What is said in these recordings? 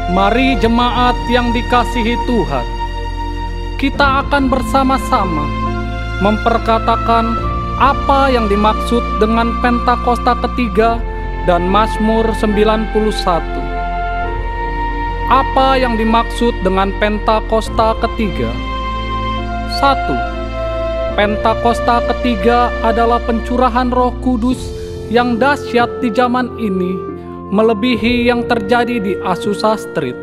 Mari jemaat yang dikasihi Tuhan, kita akan bersama-sama memperkatakan apa yang dimaksud dengan Pentakosta ketiga dan Mazmur 91. Apa yang dimaksud dengan Pentakosta ketiga? 1. Pentakosta ketiga adalah pencurahan Roh Kudus yang dahsyat di zaman ini, melebihi yang terjadi di Azusa Street.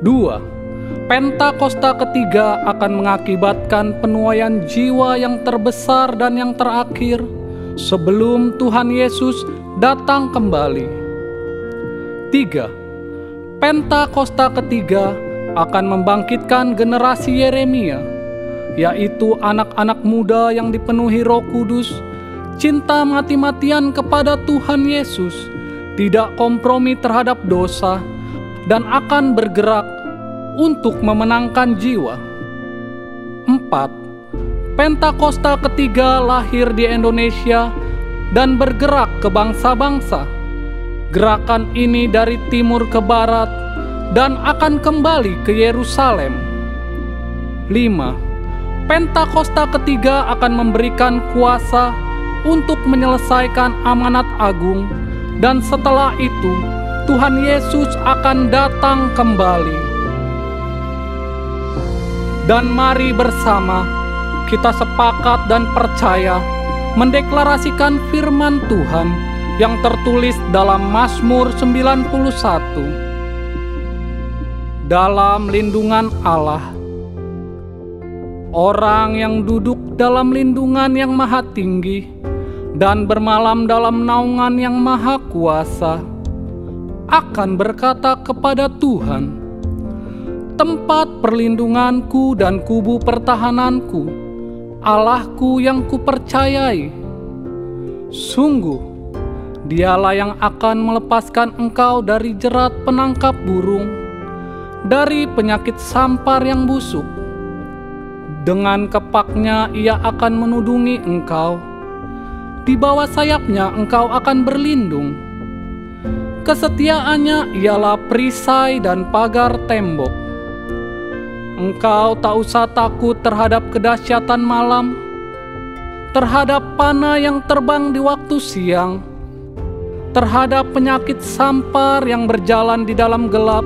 2. Pentakosta ketiga akan mengakibatkan penuaian jiwa yang terbesar dan yang terakhir sebelum Tuhan Yesus datang kembali. 3. Pentakosta ketiga akan membangkitkan generasi Yeremia, yaitu anak-anak muda yang dipenuhi Roh Kudus, cinta mati-matian kepada Tuhan Yesus, tidak kompromi terhadap dosa, dan akan bergerak untuk memenangkan jiwa. 4. Pentakosta ketiga lahir di Indonesia dan bergerak ke bangsa-bangsa. Gerakan ini dari timur ke barat dan akan kembali ke Yerusalem. 5. Pentakosta ketiga akan memberikan kuasa untuk menyelesaikan amanat agung, dan setelah itu Tuhan Yesus akan datang kembali. Dan mari bersama kita sepakat dan percaya mendeklarasikan firman Tuhan yang tertulis dalam Mazmur 91. Dalam lindungan Allah, orang yang duduk dalam lindungan yang maha tinggi dan bermalam dalam naungan yang maha kuasa akan berkata kepada Tuhan, tempat perlindunganku dan kubu pertahananku, Allahku yang kupercayai. Sungguh, Dialah yang akan melepaskan engkau dari jerat penangkap burung, dari penyakit sampar yang busuk. Dengan kepaknya Ia akan menudungi engkau, di bawah sayapnya engkau akan berlindung. Kesetiaannya ialah perisai dan pagar tembok. Engkau tak usah takut terhadap kedahsyatan malam, terhadap panah yang terbang di waktu siang, terhadap penyakit sampar yang berjalan di dalam gelap,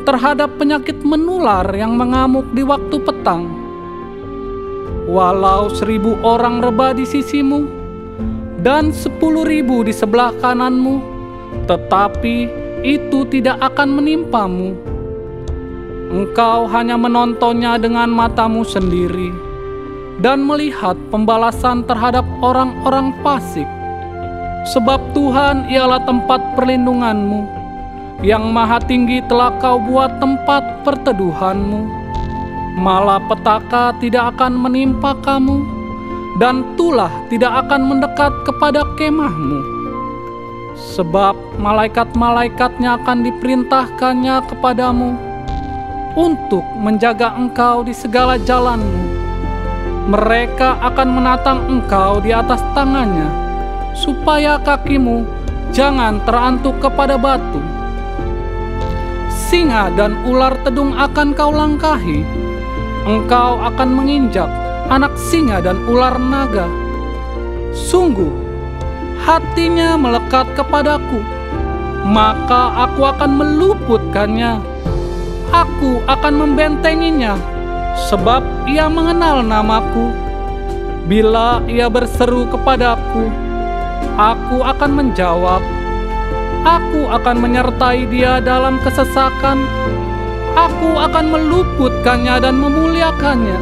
terhadap penyakit menular yang mengamuk di waktu petang. Walau 1.000 orang rebah di sisimu dan 10.000 di sebelah kananmu, tetapi itu tidak akan menimpamu. Engkau hanya menontonnya dengan matamu sendiri dan melihat pembalasan terhadap orang-orang fasik. Sebab Tuhan ialah tempat perlindunganmu, yang maha tinggi telah kau buat tempat perteduhanmu. Malapetaka tidak akan menimpa kamu, dan tulah tidak akan mendekat kepada kemahmu. Sebab malaikat-malaikatnya akan diperintahkannya kepadamu untuk menjaga engkau di segala jalanmu. Mereka akan menatang engkau di atas tangannya, supaya kakimu jangan terantuk kepada batu. Singa dan ular tedung akan kau langkahi. Engkau akan menginjak anak singa dan ular naga. Sungguh, hatinya melekat kepadaku, maka aku akan meluputkannya. Aku akan membentenginya, sebab ia mengenal namaku. Bila ia berseru kepadaku, aku akan menjawab. Aku akan menyertai dia dalam kesesakan. Aku akan meluputkannya dan memuliakannya.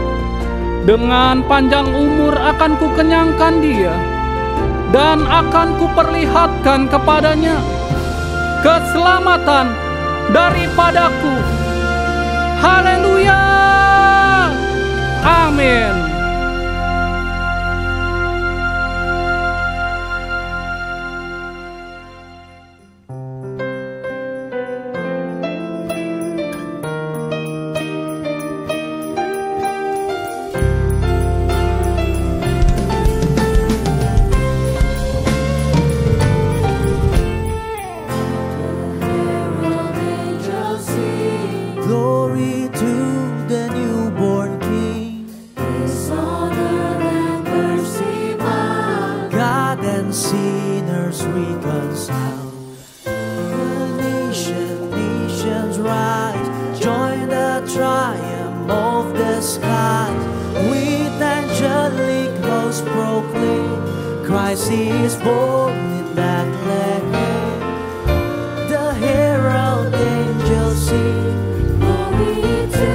Dengan panjang umur akan kukenyangkan dia, dan akan kuperlihatkan kepadanya keselamatan daripadaku. Haleluya! Amin. the sky, with angelic hosts proclaim, Christ is born in Bethlehem. The herald angels sing, glory to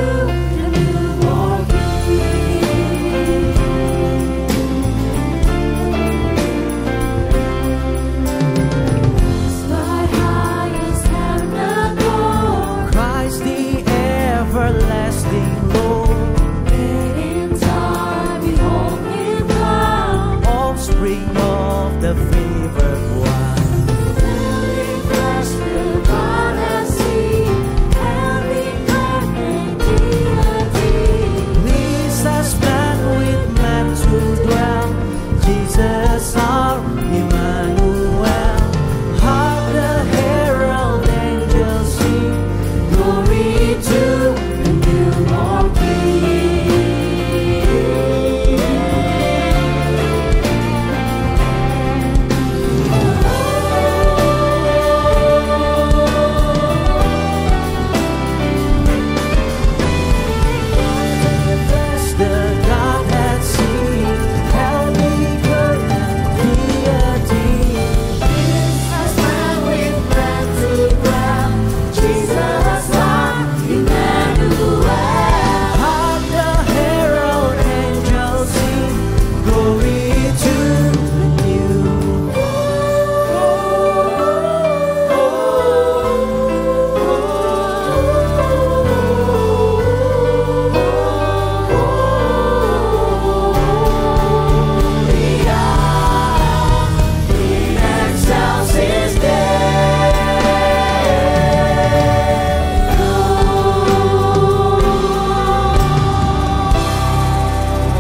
the newborn King. Sky highest heaven adore, Christ the everlasting Lord. And in time behold Him come, offspring of the favored one. Very flesh will God has seen, having earth and deity. Pleased as man with man to dwell, Jesus our Emmanuel. Hark the herald angels sing, glory to the newborn King. Bless the God had seen, healthy, good, and deity. As man with man to dwell, Jesus our Emmanuel. Hark the herald angels sing, glory to the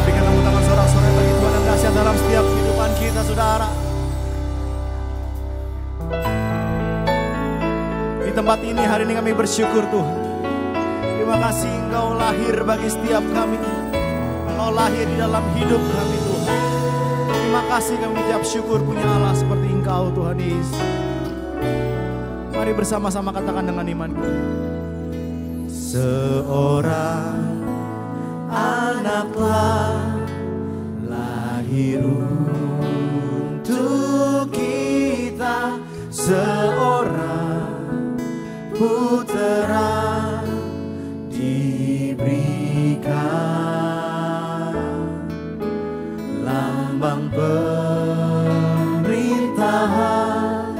Berikan tepuk tangan sorak-sorai bagi Tuhan yang dahsyat dalam setiap kehidupan kita, saudara. Di tempat ini hari ini kami bersyukur Tuhan. Terima kasih Engkau lahir bagi setiap kami. Engkau lahir di dalam hidup kami Tuhan. Terima kasih kami ucap syukur punya Allah seperti Engkau Tuhan Yesus. Mari bersama-sama katakan dengan iman. Seorang anaklah lahir untuk kita, seorang putera diberikan, lambang pemerintahan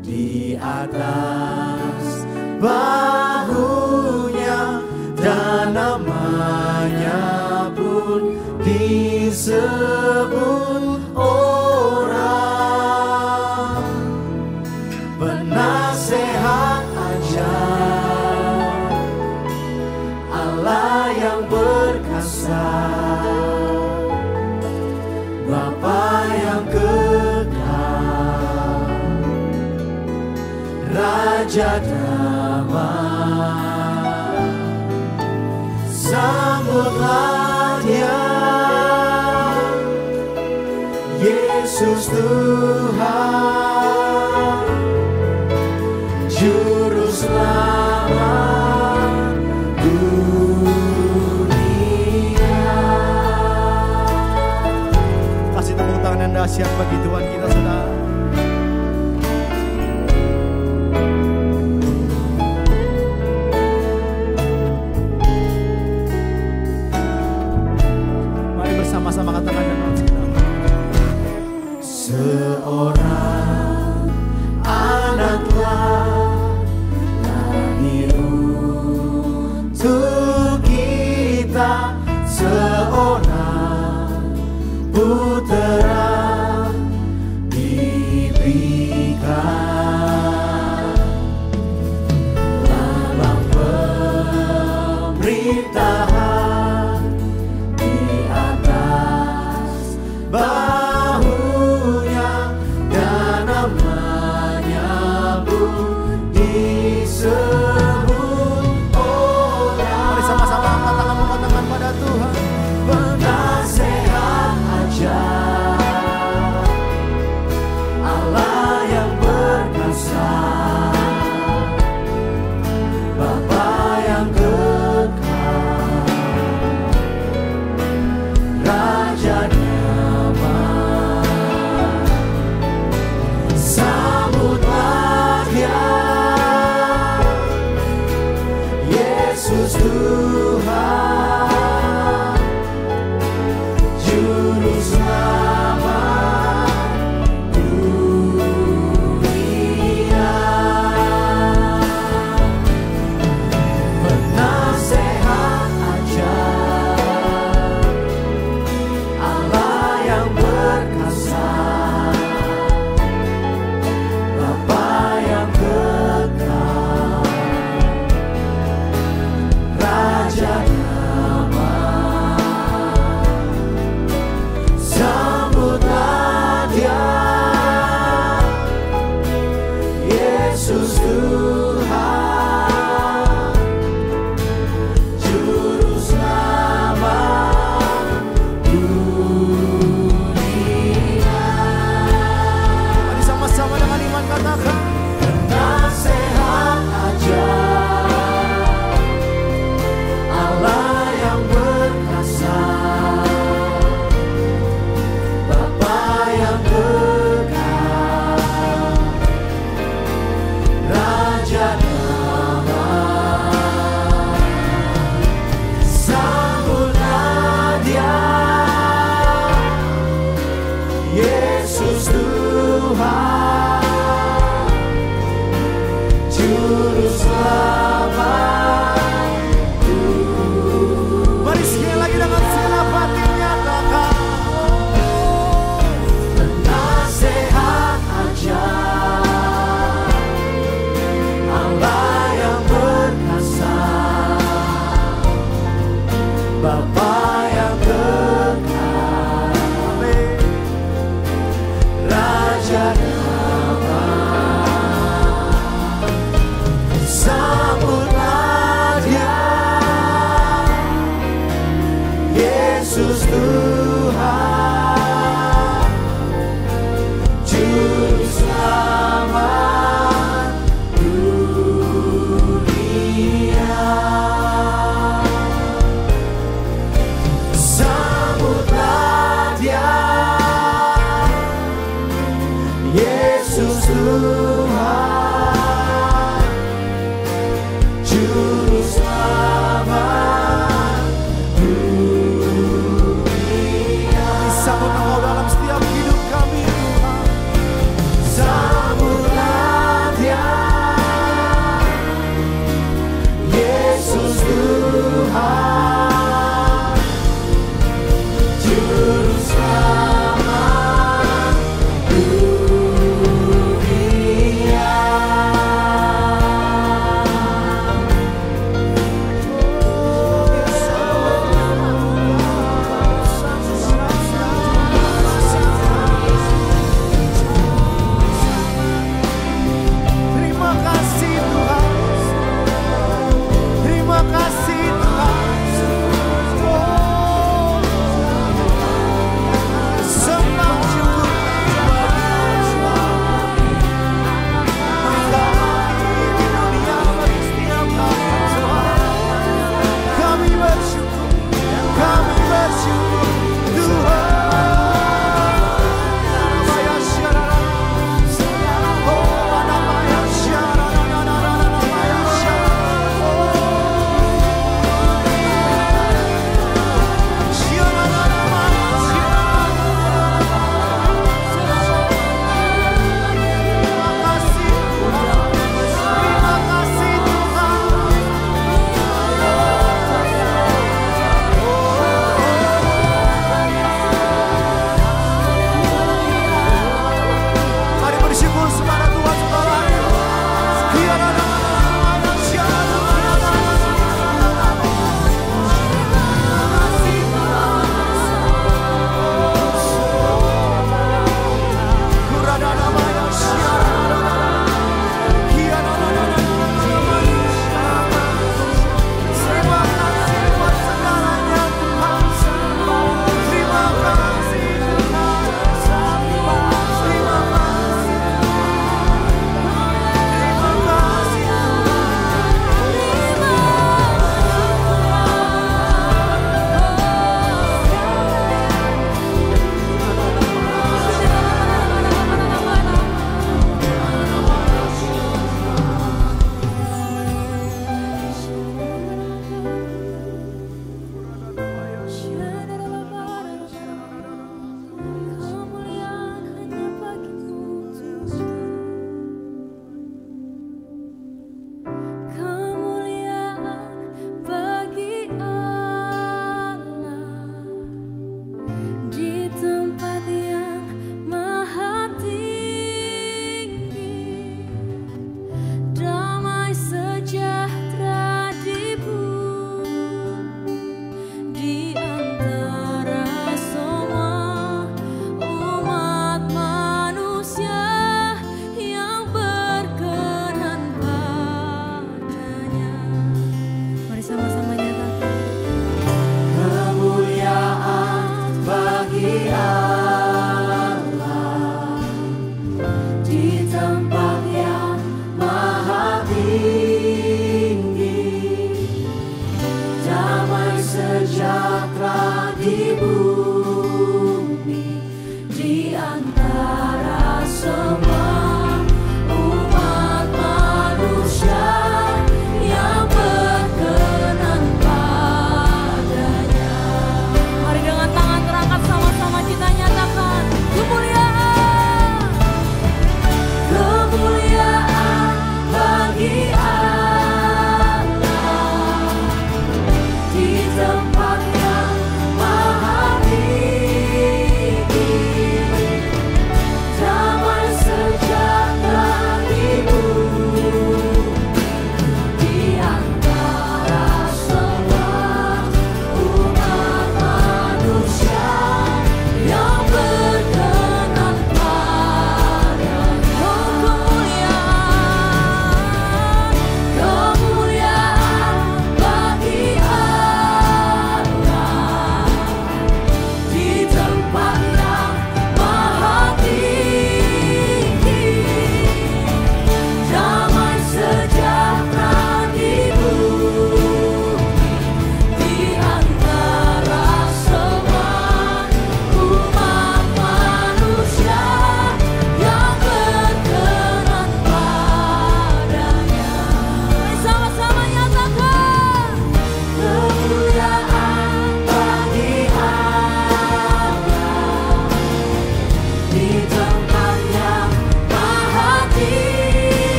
di atas bahunya, dan namanya pun disebut orang penasehat ajaib, Allah yang perkasa, Bapa yang kekal, Raja damai. Sambutlah Dia, Yesus Tuhan, Juru Selamat dunia. Kasih tepuk tangan yang dahsyat bagi Tuhan kita, saudara. Sama-sama katakan dengan seorang anaklah lahir untuk kita, seorang putera diberikan, Juru Selamat. Mari sekali lagi dengan segenap hati nyatakan. Penasehat ajaib, Allah yang perkasa, Bapa yang kekal, Raja damai. Sambutlah Dia, Yesus Tuhan, Juru Selamat dunia.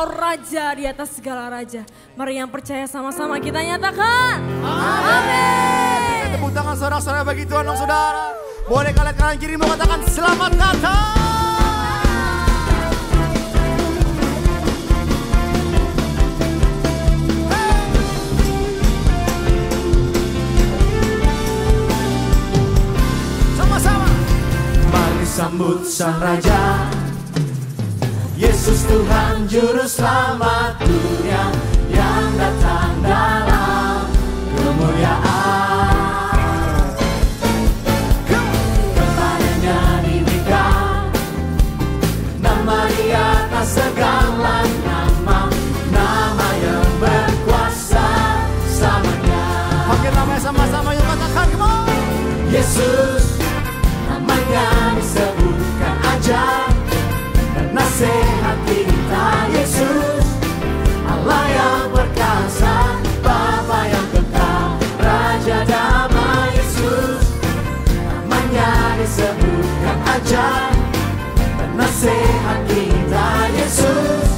Engkau Raja di atas segala raja. Mari yang percaya sama-sama kita nyatakan. Amin. Tepuk tangan saudara-saudara bagi Tuhan dong saudara. Boleh kalian kanan kirimu katakan selamat datang. Sama-sama. Mari sambut Sang Raja, Yesus Tuhan Juru Selamat dunia yang datang dalam kemuliaan. Kepadanya diberikan nama di atas segala nama, nama yang berkuasa selamanya. Panggil namanya sama-sama yuk katakan, come on. Yesus, namanya disebutkan ajaib dan nasihat kita. Yesus, Allah yang perkasa, Bapa yang kekal, Raja damai. Yesus, namanya disebutkan ajaib dan nasihat kita. Yesus,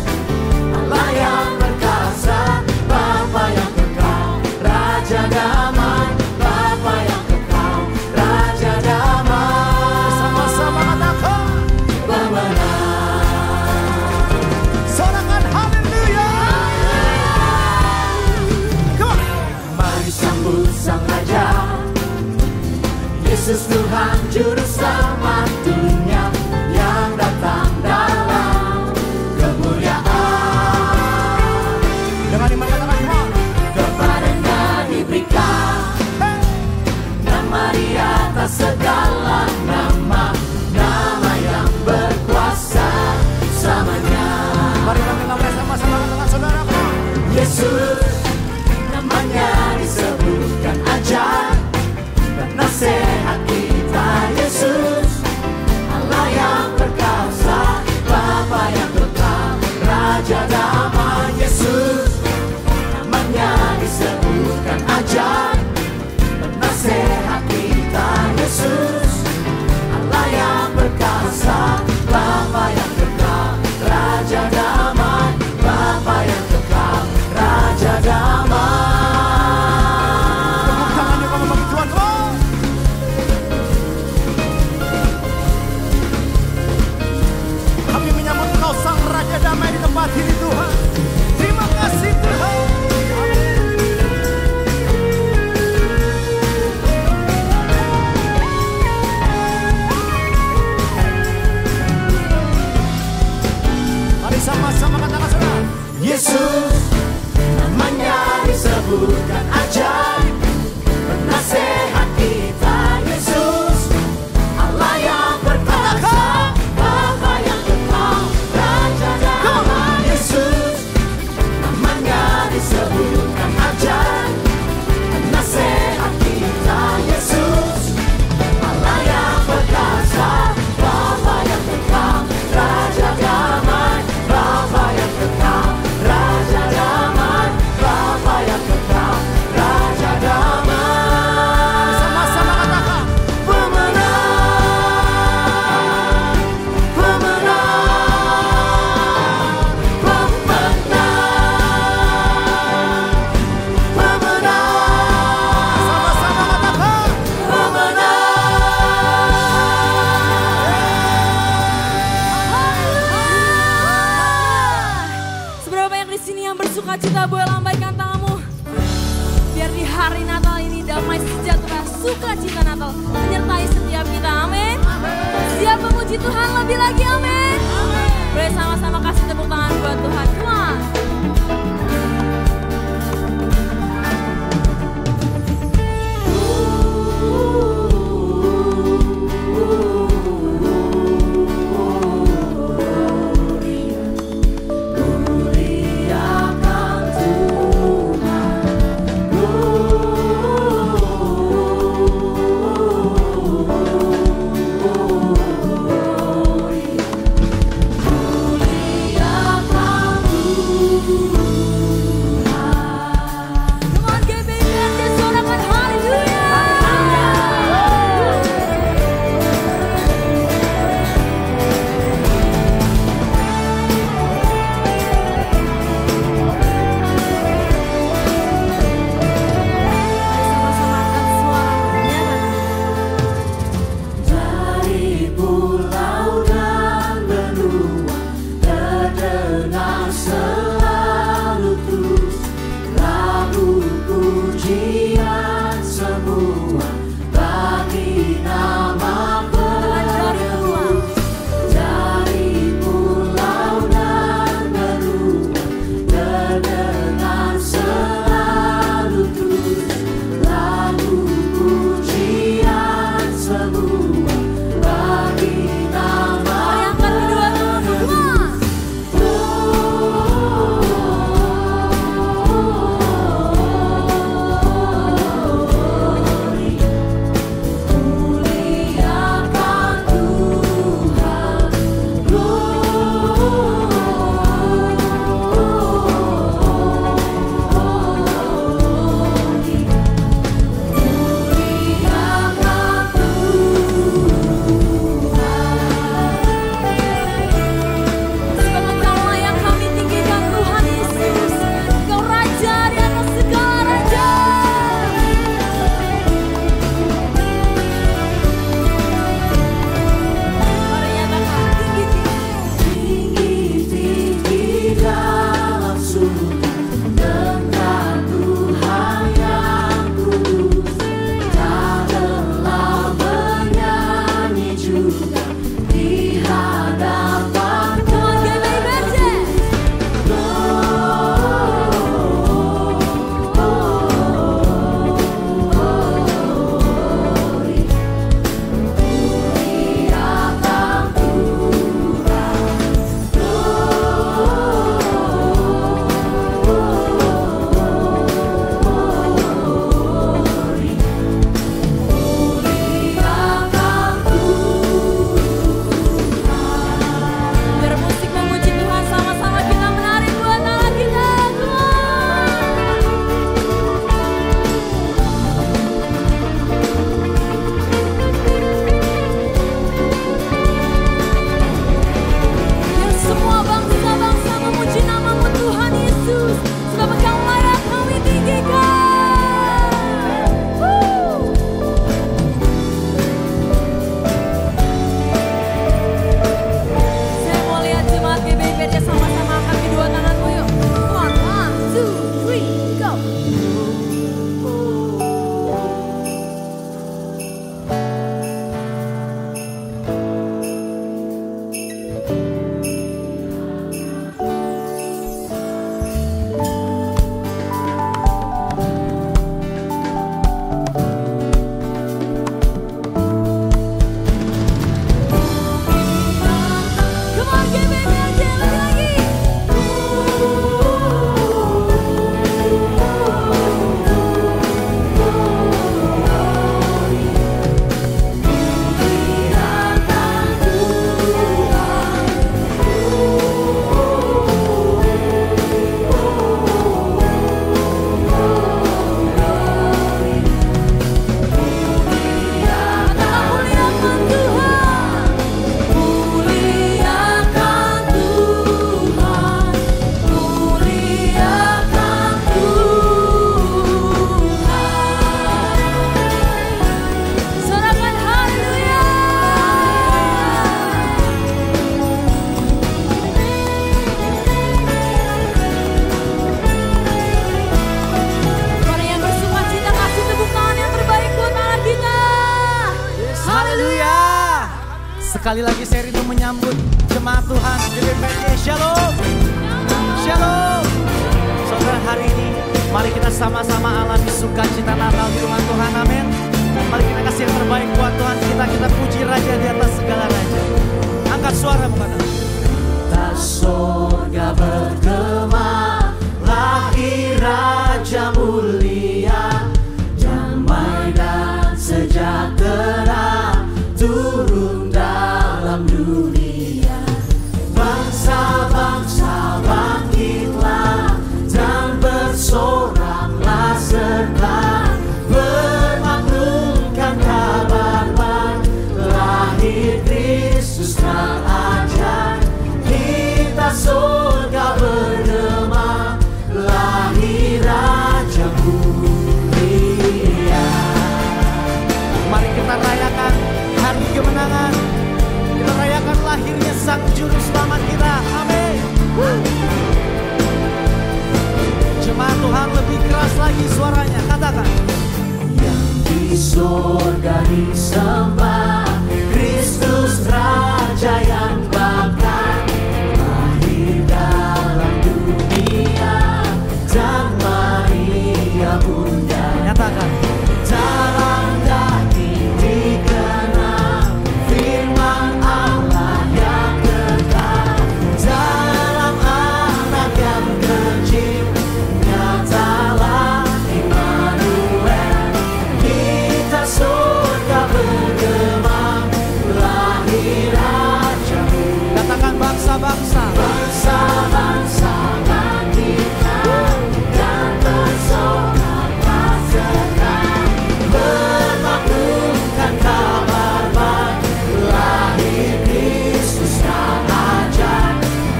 Allah yang perkasa, Bapa yang kekal, Raja damai. Bapa yang kekal, Raja damai. Sama-sama katakan pemenang. Sorakan haleluya. Come on. Mari sambut Sang Raja, Yesus Tuhan Juru Selamat dunia yang datang dalam kemuliaan. Dengan iman katakan come on. Kepadanya diberikan nama di atas segala nama, nama yang berkuasa selamanya. Mari kami namanya sama-sama katakan saudara. Yesus, namanya disebutkan ajaib dan nasihat kita. Yesus, Allah yang perkasa, Bapa yang kekal, Raja damai. Yesus, namanya disebutkan ajaib dan nasihat kita. Yesus, Allah yang perkasa, Bapa yang kekal, Raja damai. Bapa yang kekal, Raja damai. Tepuk tangannya kalau bagi Tuhan. Kami menyambut Engkau Sang Raja damai di tempat ini Tuhan. Terima kasih Tuhan. Mari sama-sama katakan saudara. Yesus, namanya disebutkan ajaib, penasehat kita. Yesus, Allah yang perkasa, Bapa yang kekal, Raja damai. Yesus, namanya disebutkan ajaib, penasehat kita. Yesus, Allah yang perkasa, Bapa yang kekal, Raja damai. Bapa yang kekal, Raja damai. Bapa yang kekal, Raja damai. Sama-sama katakan pemenang, pemenang, pemenang, pemenang. Sama-sama katakan Seberapa banyak di sini yang bersuka cita, boleh lambaikan tanganmu. Biar di hari Natal ini damai sejahtera, sukacita Natal menyertai setiap kita. Amin. Siap memuji Tuhan lebih lagi. Amin. Boleh sama-sama kasih tepuk tangan buat Tuhan. Come on. Muliakan Sekali lagi saya rindu menyambut jemaat Tuhan di GPJ. Shalom. Shalom. Saudara, hari ini mari kita sama-sama alami sukacita Natal di rumah Tuhan. Amin. Mari kita kasih yang terbaik buat Tuhan kita. Kita puji Raja di atas segala raja. Angkat suara bukan. Tas surga bergema, lahir Raja mulia, damai dan sejahtera turun dalam dunia. Bangsa-bangsa bangkitlah dan bersoraklah serta bermaklumkan kabar baik, lahir Kristus yang ajaib. Kita surga bergema, lahir Raja mulia. Mari kita rayakan hari kemenangan. Kita rayakan lahirnya Sang Juru Selamat kita. Amin. Jemaat Tuhan, lebih keras lagi suaranya. Katakan. Yang di surga disembah, Kristus Raja yang bahkan lahir dalam dunia, dan Maria Bunda. Nyatakan. Dalam daging dikenal firman Allah yang kekal, dalam anak yang kecil nyatalah Immanuel. Kita surga bergema, lahir Raja mulia. Katakan bangsa-bangsa. Bangsa-bangsa bangkitlah dan bersoraklah serta bermaklumkan kabar baik, lahir Kristus yang ajaib.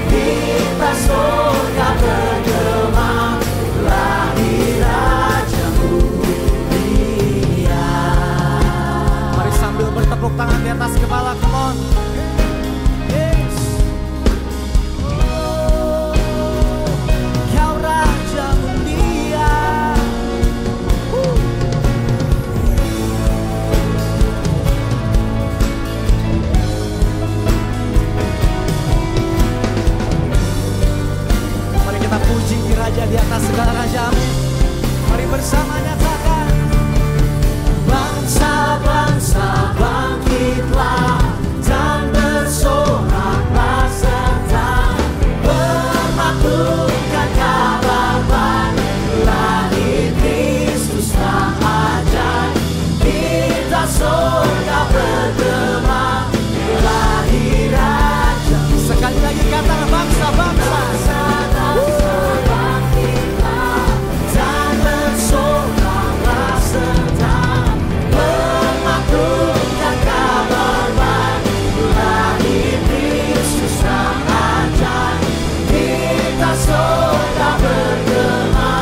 Kita surga bergema, lahir Raja mulia. Mari sambil bertepuk tangan di atas kepala. Come on. Yes. Kau Raja mulia. Mari kita puji Raja di atas segala raja. Amin. Mari bersama nyatakan. Bangsa-bangsa bangkitlah dan bersoraklah serta bermaklumkan kabar baik, lahir Kristus yang ajaib. Kita surga bergema, lahir Raja. Sekali lagi katakan bangsa-bangsa. Bangsa-bangsa bangkitlah dan bersoraklah serta bermaklumkan kabar baik, lahir Kristus yang ajaib. Kita surga bergema,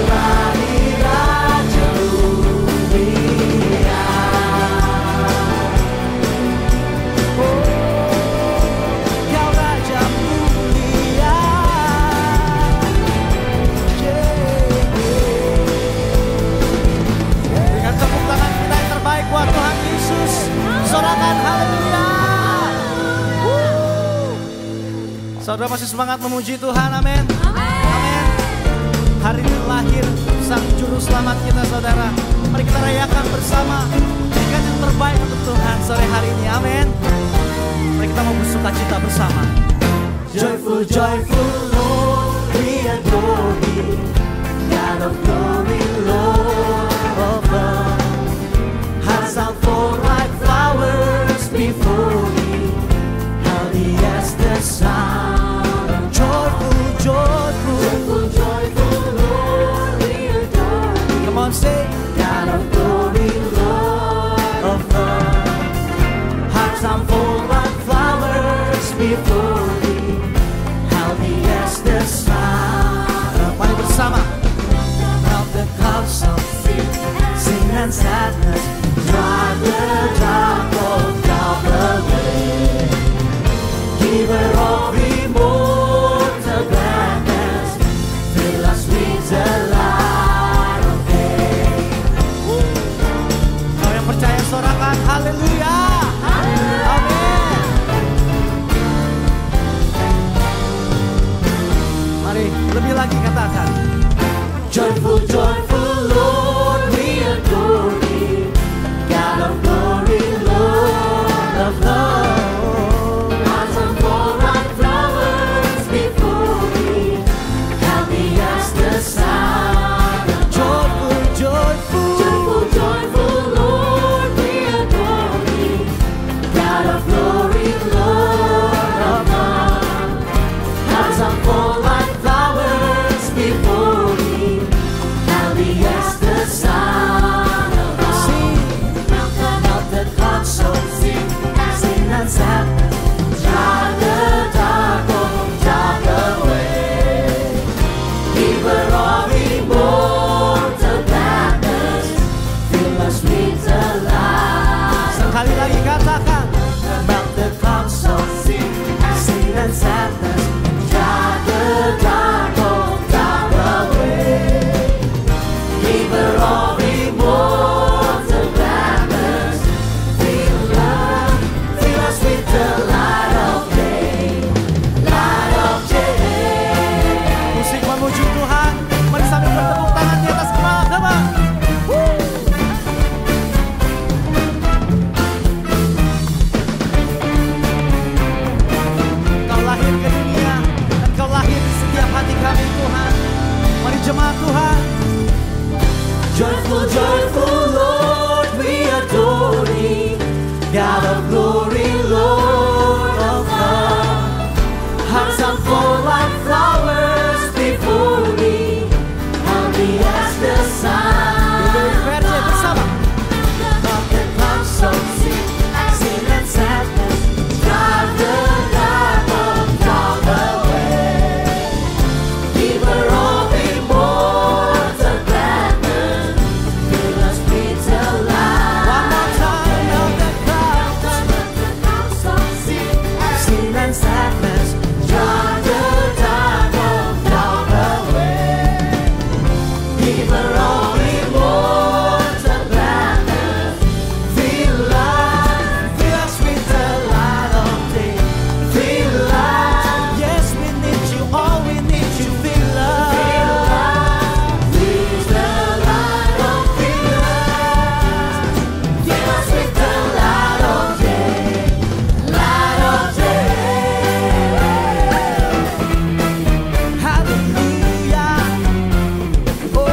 lahir Raja mulia. Kau Raja mulia. Dengan tepuk tangan kita yang terbaik buat Tuhan Yesus. Sorakan haleluya. Saudara masih semangat memuji Tuhan, amin. Amin. Hari ini lahir Sang Juru Selamat kita, saudara. Mari kita rayakan bersama. Berikan yang terbaik untuk Tuhan sore hari ini, amin. Mari kita mau bersukacita bersama. Joyful, joyful, Lord, we adore Thee. God of glory, Lord of love. Hearts are full like flowers before Thee. Healthy as the sound of Joyful, joyful. joyful, joyful, Lord, we adore Thee. Come on, say. God of glory, Lord of love. Hearts are full like flowers before Thee. Healthy as the sound of Mari bersama. Help the clouds of fear, sin and sadness, drive the dark of Calvary. Giver of immortal gladness, fill us with the light of day. Kau yang percaya sorakan haleluya. Amin. Lebih lagi katakan. Joyful, joyful Lord, we adore thee. God of glory, Lord of love. Hearts unfold like flowers before thee. Happy as the sound of Joyful, joyful. joyful, joyful Lord, we adore thee. God of glory, Lord of love. Hearts unfold like flowers before thee. Happy as the sound of love. Melt the clouds, so sing, sin and sadness. Drive the dark, oh, drive away. Giver of immortal gladness, fill us with the light. Sekali lagi katakan. Melt the clouds, so sing, sin and sadness. Drive the dark, oh, drive away. Giver of immortal gladness, fill us with the light of day, light of day. Musik memuji Tuhan. Mari sambil bertepuk tangan di atas kepala. Come on. Kau lahir ke dunia dan kau lahir di setiap hati kami Tuhan. Mari jemaat Tuhan. Joyful, joyful Lord, we adore thee. God of glory, Lord of love. Hearts unfold like flowers before thee. Happy as the sun. PRJ bersama. Melt the clouds, so sing, sin and sadness. Drive the dark, oh, drive away. Giver of immortal gladness, fill us with the light. One more time. Melt the clouds. Sin and sadness, drive the dark, oh, drive away. Giver of immortal gladness, fill us with the light of day. Fill us Yes, we need you. All we need you. Fill us. with the light of fill us with the light of day, light of day. Hallelujah. Oh,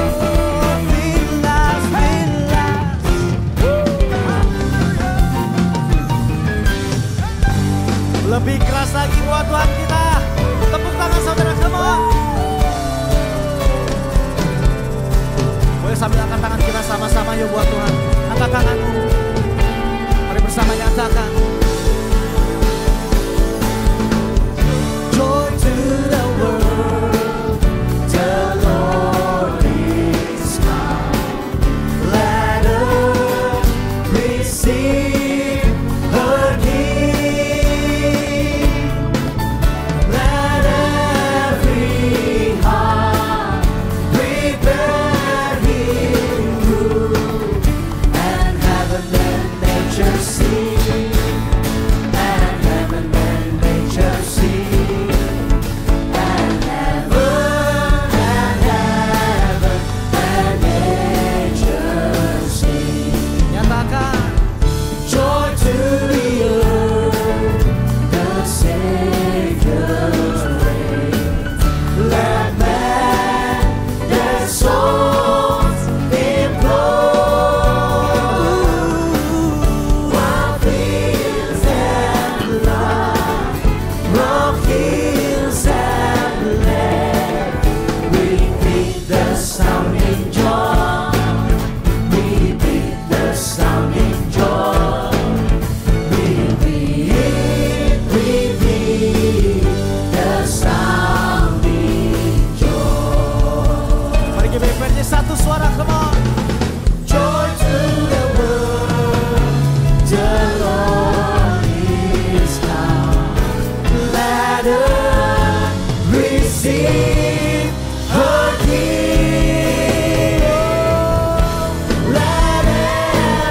fill us, fill us. Lebih keras lagi buat Tuhan kita. Tepuk tangan saudara semua. Boleh sambil angkat tangan kita sama-sama yuk buat Tuhan. Angkat tanganmu. Mari bersama nyatakan. Joy to the world, the Lord is come. Let earth receive her King. Let every heart prepare Him room, and heaven and nature sing, and heaven and nature sing, and heaven and nature sing. Nyatakan. Joy to the earth, the Savior's reign. Let man their souls implore, while fields and love, rock hills and land, repeat the sounding joy, repeat the sounding joy, repeat the sounding joy. Mari GBPRJ satu suara, come on. Joy to the world, the Lord is come. Let earth receive her King. Let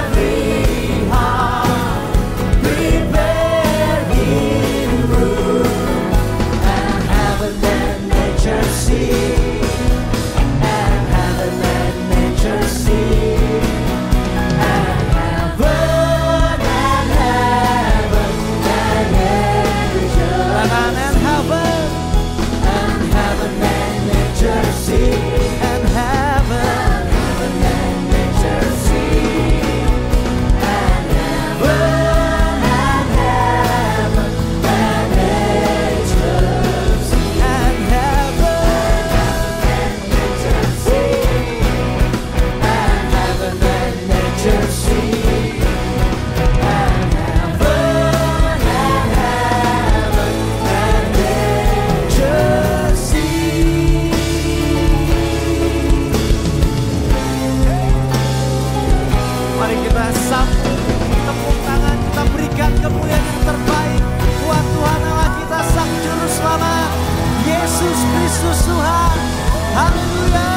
every heart prepare Him room, and heaven and nature see, and heaven and nature see, and heaven and nature, and heaven and nature see, and heaven and nature see, and heaven and nature see, and heaven and nature see, and heaven and nature see. Mari kita sambut tepuk tangan, kita berikan kemuliaan yang terbaik buat Tuhan Allah kita, Sang Juru Selamat, Yesus Kristus Tuhan. Haleluya.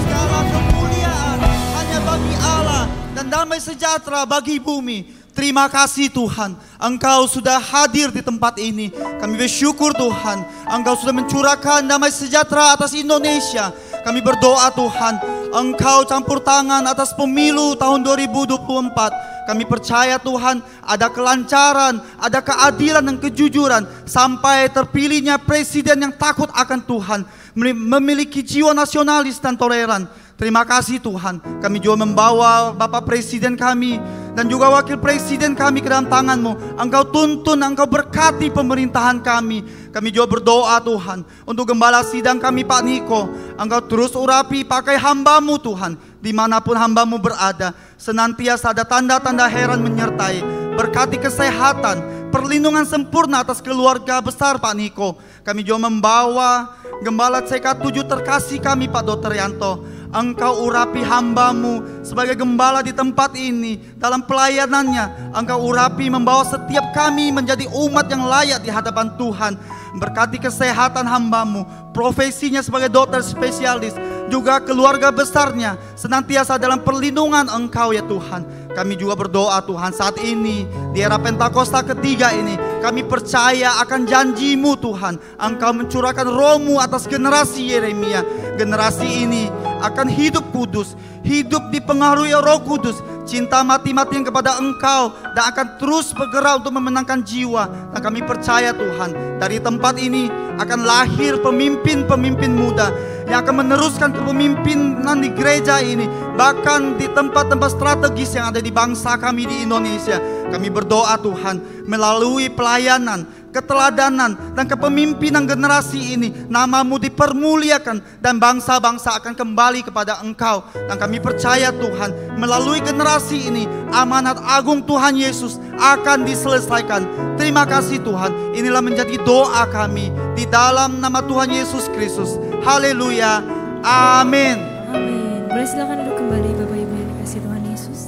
Segala kemuliaan hanya bagi Allah dan damai sejahtera bagi bumi. Terima kasih Tuhan, Engkau sudah hadir di tempat ini. Kami bersyukur Tuhan, Engkau sudah mencurahkan damai sejahtera atas Indonesia. Kami berdoa Tuhan, Engkau campur tangan atas pemilu tahun 2024. Kami percaya Tuhan, ada kelancaran, ada keadilan dan kejujuran, sampai terpilihnya presiden yang takut akan Tuhan, memiliki jiwa nasionalis dan toleran. Terima kasih Tuhan, kami juga membawa Bapak Presiden kami dan juga Wakil Presiden kami ke dalam tangan-Mu. Engkau tuntun, Engkau berkati pemerintahan kami. Kami juga berdoa Tuhan untuk gembala sidang kami Pak Niko. Engkau terus urapi pakai hamba-Mu Tuhan, dimanapun hamba-Mu berada. Senantiasa ada tanda-tanda heran menyertai. Berkati kesehatan, perlindungan sempurna atas keluarga besar Pak Niko. Kami juga membawa Gembala CK7 terkasih kami Pak Dr. Yanto. Engkau urapi hamba-Mu sebagai gembala di tempat ini. Dalam pelayanannya Engkau urapi membawa setiap kami menjadi umat yang layak di hadapan Tuhan. Berkati kesehatan hamba-Mu, profesinya sebagai dokter spesialis, juga keluarga besarnya senantiasa dalam perlindungan Engkau ya Tuhan. Kami juga berdoa Tuhan saat ini di era Pentakosta ketiga ini, kami percaya akan janji-Mu Tuhan. Engkau mencurahkan Roh-Mu atas generasi Yeremia. Generasi ini akan hidup kudus, hidup dipengaruhi Roh Kudus, cinta mati-matian kepada Engkau, dan akan terus bergerak untuk memenangkan jiwa. Dan kami percaya Tuhan, dari tempat ini akan lahir pemimpin-pemimpin muda yang akan meneruskan kepemimpinan di gereja ini, bahkan di tempat-tempat strategis yang ada di bangsa kami di Indonesia. Kami berdoa Tuhan, melalui pelayanan, keteladanan, dan kepemimpinan generasi ini, nama-Mu dipermuliakan dan bangsa-bangsa akan kembali kepada Engkau. Dan kami percaya Tuhan, melalui generasi ini amanat agung Tuhan Yesus akan diselesaikan. Terima kasih Tuhan, inilah menjadi doa kami di dalam nama Tuhan Yesus Kristus. Haleluya, amin. Amin. Boleh silakan duduk kembali Bapak Ibu yang dikasihi Tuhan Yesus.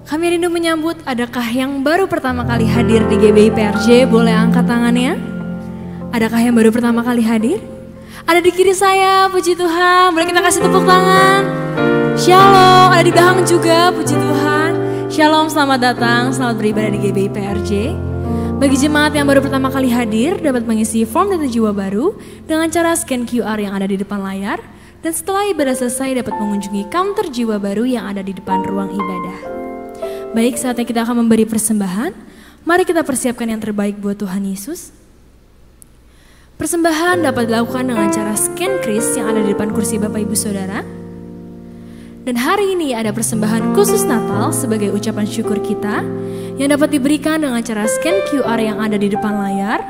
Kami rindu menyambut, adakah yang baru pertama kali hadir di GBI PRJ? Boleh angkat tangannya. Adakah yang baru pertama kali hadir? Ada di kiri saya, puji Tuhan. Boleh kita kasih tepuk tangan. Shalom, ada di belakang juga, puji Tuhan. Shalom, selamat datang, selamat beribadah di GBI PRJ. Bagi jemaat yang baru pertama kali hadir, dapat mengisi form data jiwa baru dengan cara scan QR yang ada di depan layar. Dan setelah ibadah selesai dapat mengunjungi counter jiwa baru yang ada di depan ruang ibadah. Baik, saatnya kita akan memberi persembahan. Mari kita persiapkan yang terbaik buat Tuhan Yesus. Persembahan dapat dilakukan dengan cara scan kris yang ada di depan kursi Bapak Ibu Saudara. Dan hari ini ada persembahan khusus Natal sebagai ucapan syukur kita yang dapat diberikan dengan cara scan QR yang ada di depan layar.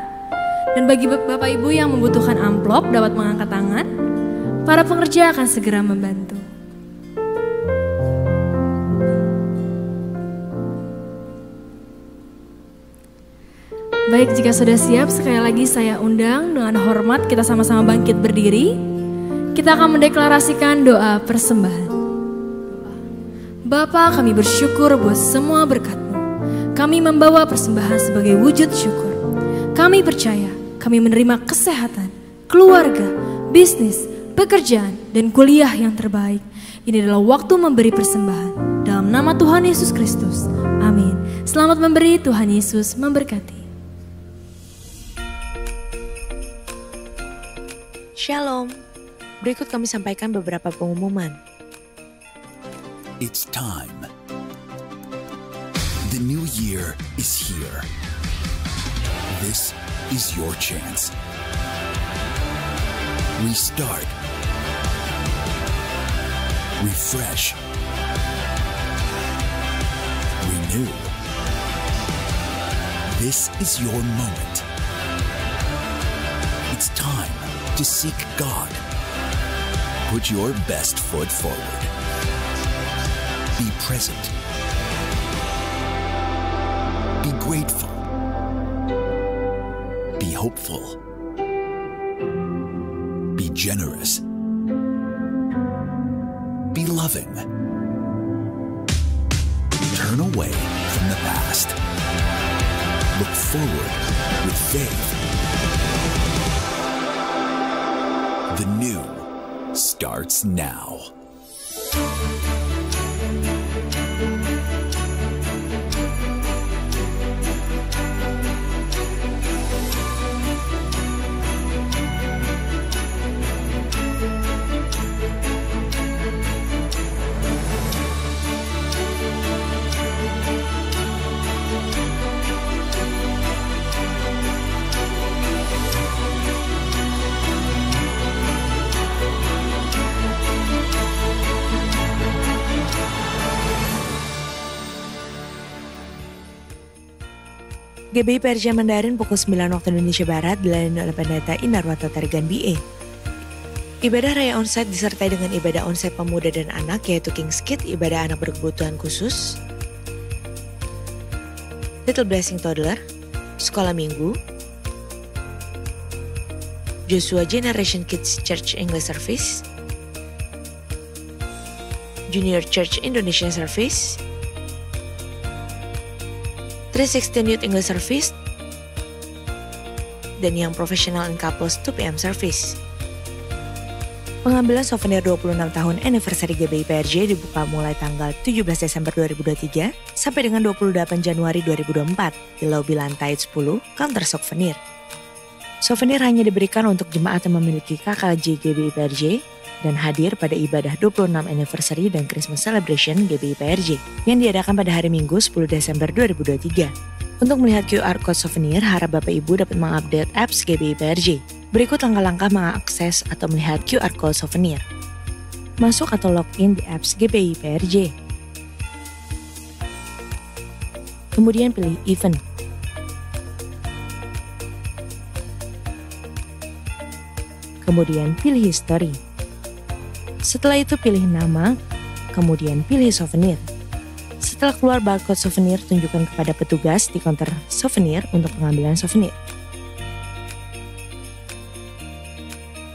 Dan bagi Bapak Ibu yang membutuhkan amplop dapat mengangkat tangan. Para pengerja akan segera membantu. Baik, jika sudah siap, sekali lagi saya undang dengan hormat kita sama-sama bangkit berdiri. Kita akan mendeklarasikan doa persembahan. Bapa, kami bersyukur buat semua berkat-Mu. Kami membawa persembahan sebagai wujud syukur. Kami percaya, kami menerima kesehatan, keluarga, bisnis, pekerjaan, dan kuliah yang terbaik. Ini adalah waktu memberi persembahan. Dalam nama Tuhan Yesus Kristus. Amin. Selamat memberi, Tuhan Yesus memberkati. Shalom. Berikut kami sampaikan beberapa pengumuman. It's time. The new year is here. This is your chance. Restart. Refresh. Renew. This is your moment. It's time to seek God. Put your best foot forward. Be present. Be grateful. Be hopeful. Be generous. Be loving. Turn away from the past. Look forward with faith. The new starts now. GBI PRJ Mandarin pukul 9 waktu Indonesia Barat dilayani oleh Pendeta Inarwata Tarigan BA. Ibadah Raya Onsite disertai dengan ibadah onsite pemuda dan anak yaitu King's Kids, ibadah anak berkebutuhan khusus, Little Blessing Toddler, Sekolah Minggu, Joshua Generation Kids Church English Service, Junior Church Indonesian Service, 316 Youth English Service, dan yang Professional and Couples 2 PM Service. Pengambilan souvenir 26 tahun anniversary GBI PRJ dibuka mulai tanggal 17 Desember 2023 sampai dengan 28 Januari 2024 di lobi lantai 10 counter souvenir. Souvenir hanya diberikan untuk jemaat yang memiliki KKJ GBI PRJ dan hadir pada ibadah 26 anniversary dan Christmas celebration GBI PRJ yang diadakan pada hari Minggu 10 Desember 2023. Untuk melihat QR code souvenir, harap Bapak Ibu dapat mengupdate apps GBI PRJ. Berikut langkah-langkah mengakses atau melihat QR code souvenir. Masuk atau login di apps GBI PRJ. Kemudian pilih event. Kemudian pilih history. Setelah itu pilih nama, kemudian pilih souvenir. Setelah keluar barcode souvenir, tunjukkan kepada petugas di counter souvenir untuk pengambilan souvenir.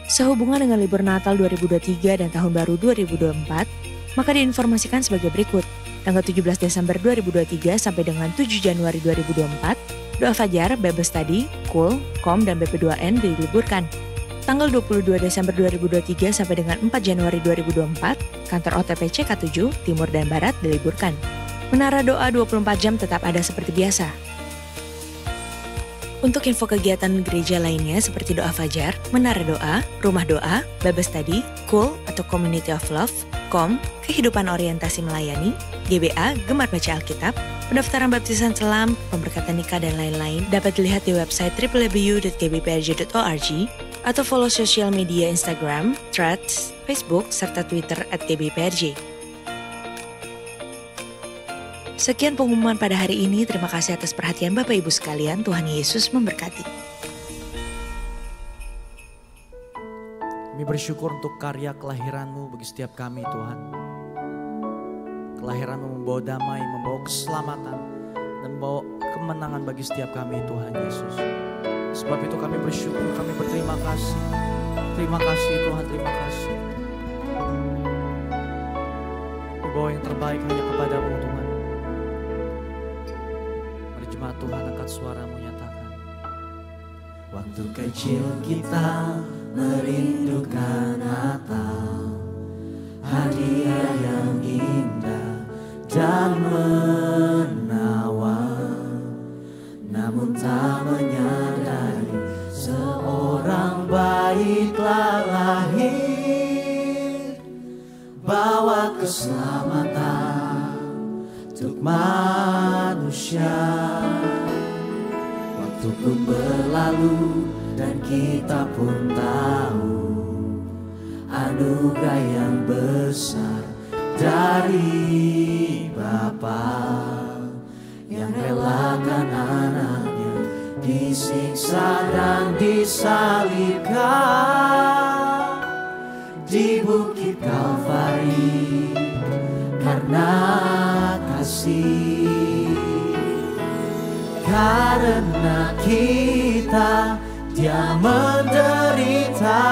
Sehubungan dengan libur Natal 2023 dan Tahun Baru 2024, maka diinformasikan sebagai berikut. Tanggal 17 Desember 2023 sampai dengan 7 Januari 2024, Doa Fajar, Bible Study, Cool, Kom, dan BP2N diliburkan. Tanggal 22 Desember 2023 sampai dengan 4 Januari 2024, kantor OTP CK7, Timur dan Barat diliburkan. Menara doa 24 jam tetap ada seperti biasa. Untuk info kegiatan gereja lainnya seperti Doa Fajar, Menara Doa, Rumah Doa, Bible Study, Cool atau Community of Love, Kom, Kehidupan Orientasi Melayani, GBA, Gemar Baca Alkitab, pendaftaran baptisan selam, pemberkatan nikah dan lain-lain dapat dilihat di website www.gbprj.org atau follow sosial media Instagram, Threads, Facebook, serta Twitter @gbprj. Sekian pengumuman pada hari ini. Terima kasih atas perhatian Bapak Ibu sekalian. Tuhan Yesus memberkati. Kami bersyukur untuk karya kelahiran-Mu bagi setiap kami Tuhan. Kelahiran-Mu membawa damai, membawa keselamatan, dan membawa kemenangan bagi setiap kami Tuhan Yesus. Sebab itu kami bersyukur, kami berterima kasih. Terima kasih Tuhan, terima kasih. Membawa yang terbaik hanya kepada-Mu Tuhan. Mari jemaat Tuhan angkat suara-Mu, nyatakan. Waktu kecil kita merindukan Natal, hadiah yang indah dan menawan. Namun tak menyadari seorang bayi telah Waktu pun berlalu dan kita pun tahu anugerah yang besar dari Bapa yang relakan anaknya disiksa dan disalibkan di bukit Kalvari karena kasih. Karena kita Dia menderita,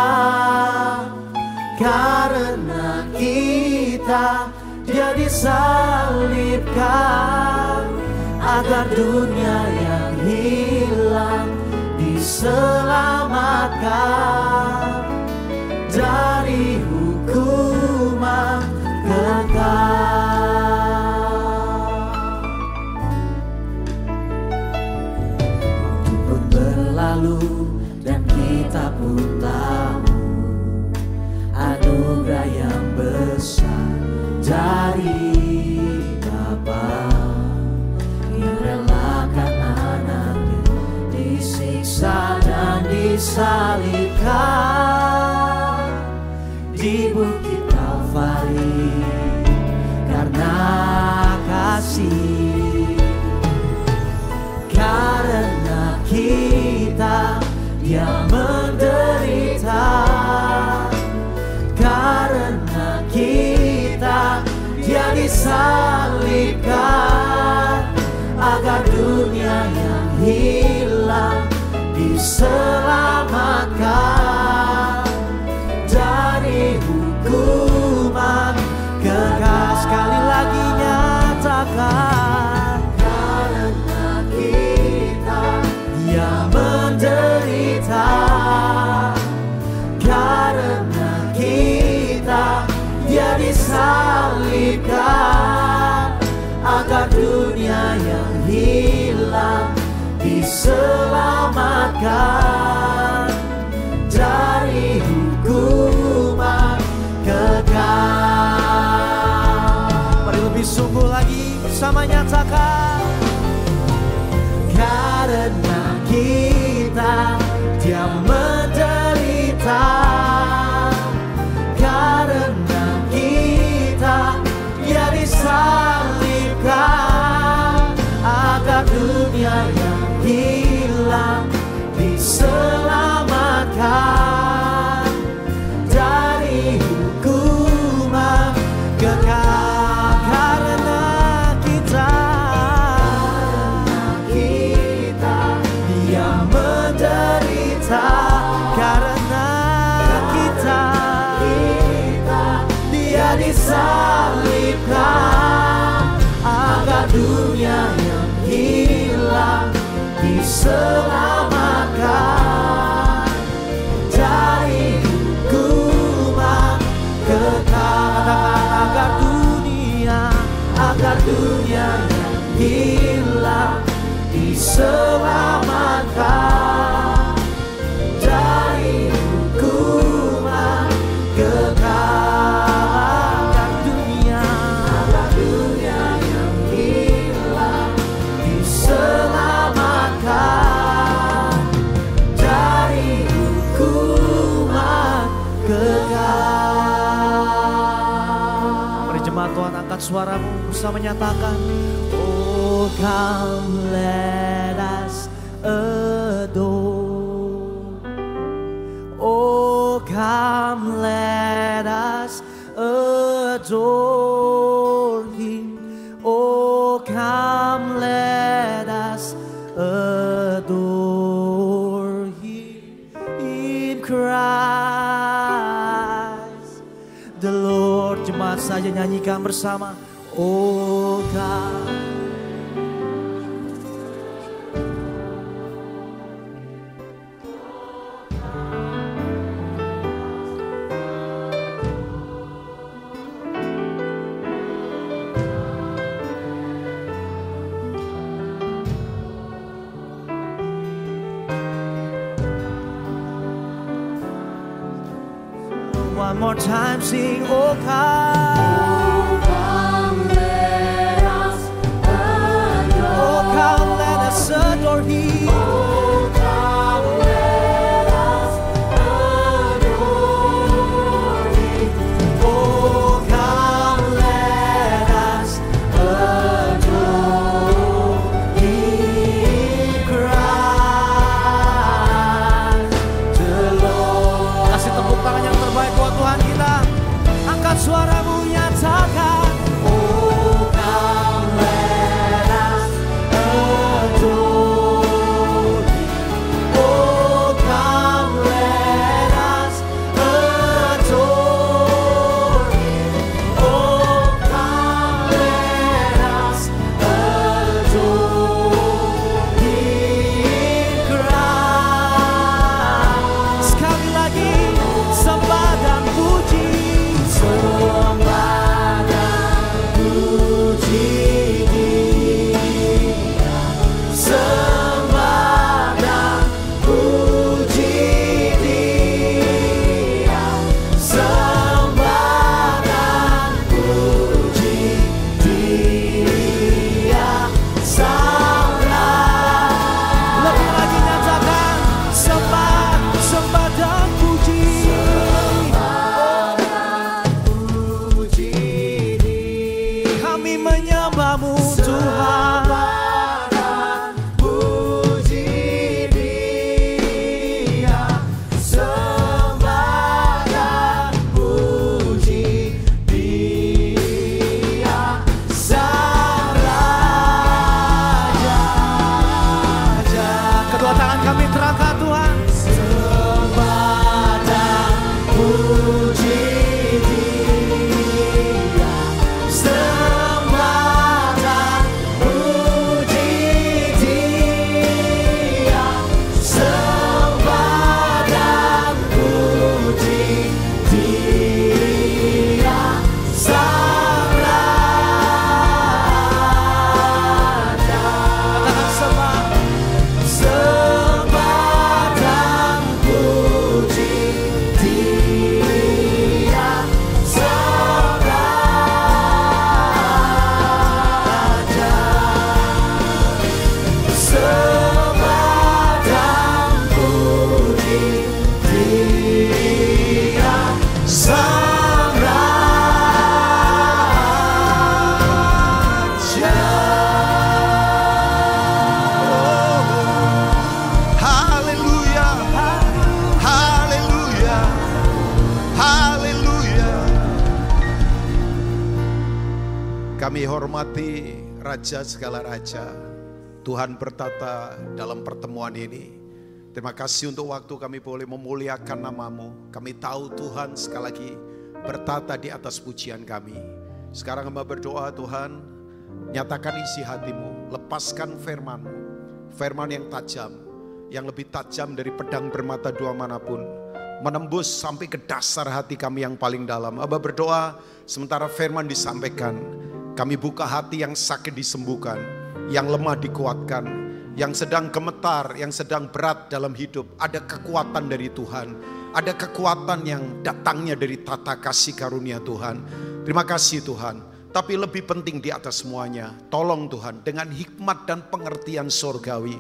karena kita Dia disalibkan, agar dunia yang hilang diselamatkan dari hukuman kekal. Waktu pun berlalu dan kita pun tahu anugerah yang besar dari Bapa yang relakan anaknya disiksa dan disalibkan di bukit Kalvari karena kasih. Karena kita Dia menderita, karena kita Dia disalibkan, agar dunia yang hilang diselamatkan dari hukuman kekal. Sekali lagi nyatakan, karena kita Dia menderita, karena kita Dia disalibkan, agar dunia yang hilang diselamatkan dari hukuman kekal. Mari lebih sungguh lagi bersama nyatakan, karena kita Dia menderita, karena kita Dia disalibkan, agar dunia yang hilang diselamatkan dari hukuman kekal. Karena kita Dia menderita, karena kita Dia disalibkan, agar dunia yang hilang diselamatkan dari hukuman kekal. Agar dunia yang hilang diselamatkan dari hukuman kekal. Agar dunia yang hilang diselamatkan dari hukuman kekal. mari jemaat Tuhan angkat suaramu bersama nyatakan, oh come let us adore, oh come let us adore Him, oh come let us adore Him in Christ the Lord. Jemaat saja nyanyikan bersama, oh come. One more time, sing, oh come. Let us adore. Oh come, let us adore Him. Kami hormati Raja segala Raja, Tuhan bertata dalam pertemuan ini. Terima kasih untuk waktu kami boleh memuliakan nama-Mu. Kami tahu Tuhan sekali lagi bertata di atas pujian kami. Sekarang hamba berdoa Tuhan, nyatakan isi hati-Mu, lepaskan firman-Mu, firman yang tajam, yang lebih tajam dari pedang bermata dua manapun, menembus sampai ke dasar hati kami yang paling dalam. Hamba berdoa sementara firman disampaikan, kami buka hati yang sakit disembuhkan, yang lemah dikuatkan, yang sedang gemetar, yang sedang berat dalam hidup. Ada kekuatan dari Tuhan, ada kekuatan yang datangnya dari tata kasih karunia Tuhan. Terima kasih Tuhan. Tapi lebih penting di atas semuanya, tolong Tuhan dengan hikmat dan pengertian surgawi,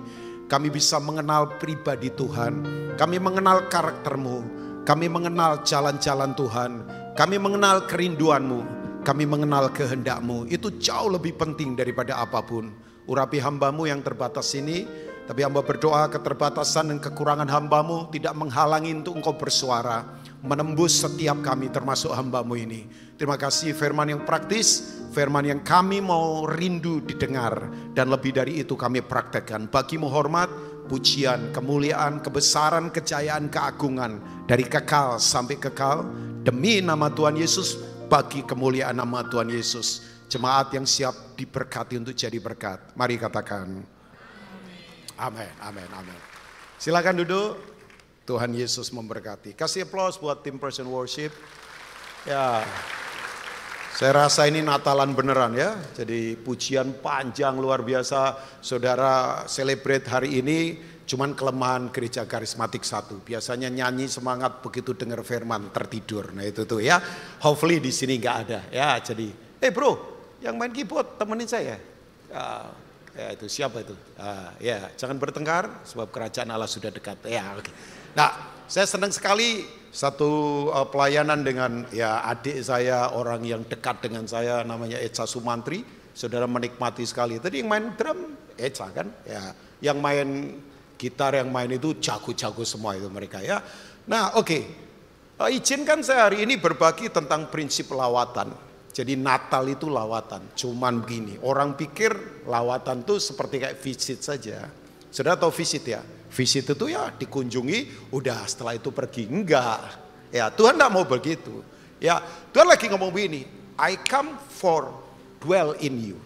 kami bisa mengenal pribadi Tuhan, kami mengenal karakter-Mu, kami mengenal jalan-jalan Tuhan, kami mengenal kerinduan-Mu, kami mengenal kehendak-Mu. Itu jauh lebih penting daripada apapun. Urapi hamba-Mu yang terbatas ini, tapi hamba berdoa keterbatasan dan kekurangan hamba-Mu tidak menghalangi untuk Engkau bersuara, menembus setiap kami termasuk hamba-Mu ini. Terima kasih firman yang praktis, firman yang kami mau rindu didengar, dan lebih dari itu kami praktekkan. Bagi-Mu hormat, pujian, kemuliaan, kebesaran, kejayaan, keagungan dari kekal sampai kekal. Demi nama Tuhan Yesus, bagi kemuliaan nama Tuhan Yesus. Jemaat yang siap diberkati untuk jadi berkat, mari katakan amin, amin, amin. Silakan duduk. Tuhan Yesus memberkati. Kasih aplaus buat tim Praise and Worship. Ya, saya rasa ini Natalan beneran ya. Jadi pujian panjang luar biasa. Saudara celebrate hari ini. Cuman kelemahan gereja karismatik satu. Biasanya nyanyi semangat begitu dengar firman tertidur. Nah itu tuh ya. Hopefully di sini nggak ada ya. Jadi, bro, yang main keyboard temenin saya. Ya itu siapa itu? Ya jangan bertengkar sebab kerajaan Allah sudah dekat. Ya oke. Nah saya senang sekali satu pelayanan dengan ya adik saya, orang yang dekat dengan saya namanya Echa Sumantri. Saudara menikmati sekali. Tadi yang main drum Echa kan? Ya, yang main gitar, yang main itu jago-jago semua itu mereka ya. Nah oke. Izinkan saya hari ini berbagi tentang prinsip lawatan. Jadi Natal itu lawatan. Cuman begini, orang pikir lawatan itu seperti kayak visit saja. Saudara tahu visit ya? Visit itu ya dikunjungi, udah setelah itu pergi. Enggak. Ya Tuhan tidak mau begitu. Ya Tuhan lagi ngomong begini, I come for dwell in you.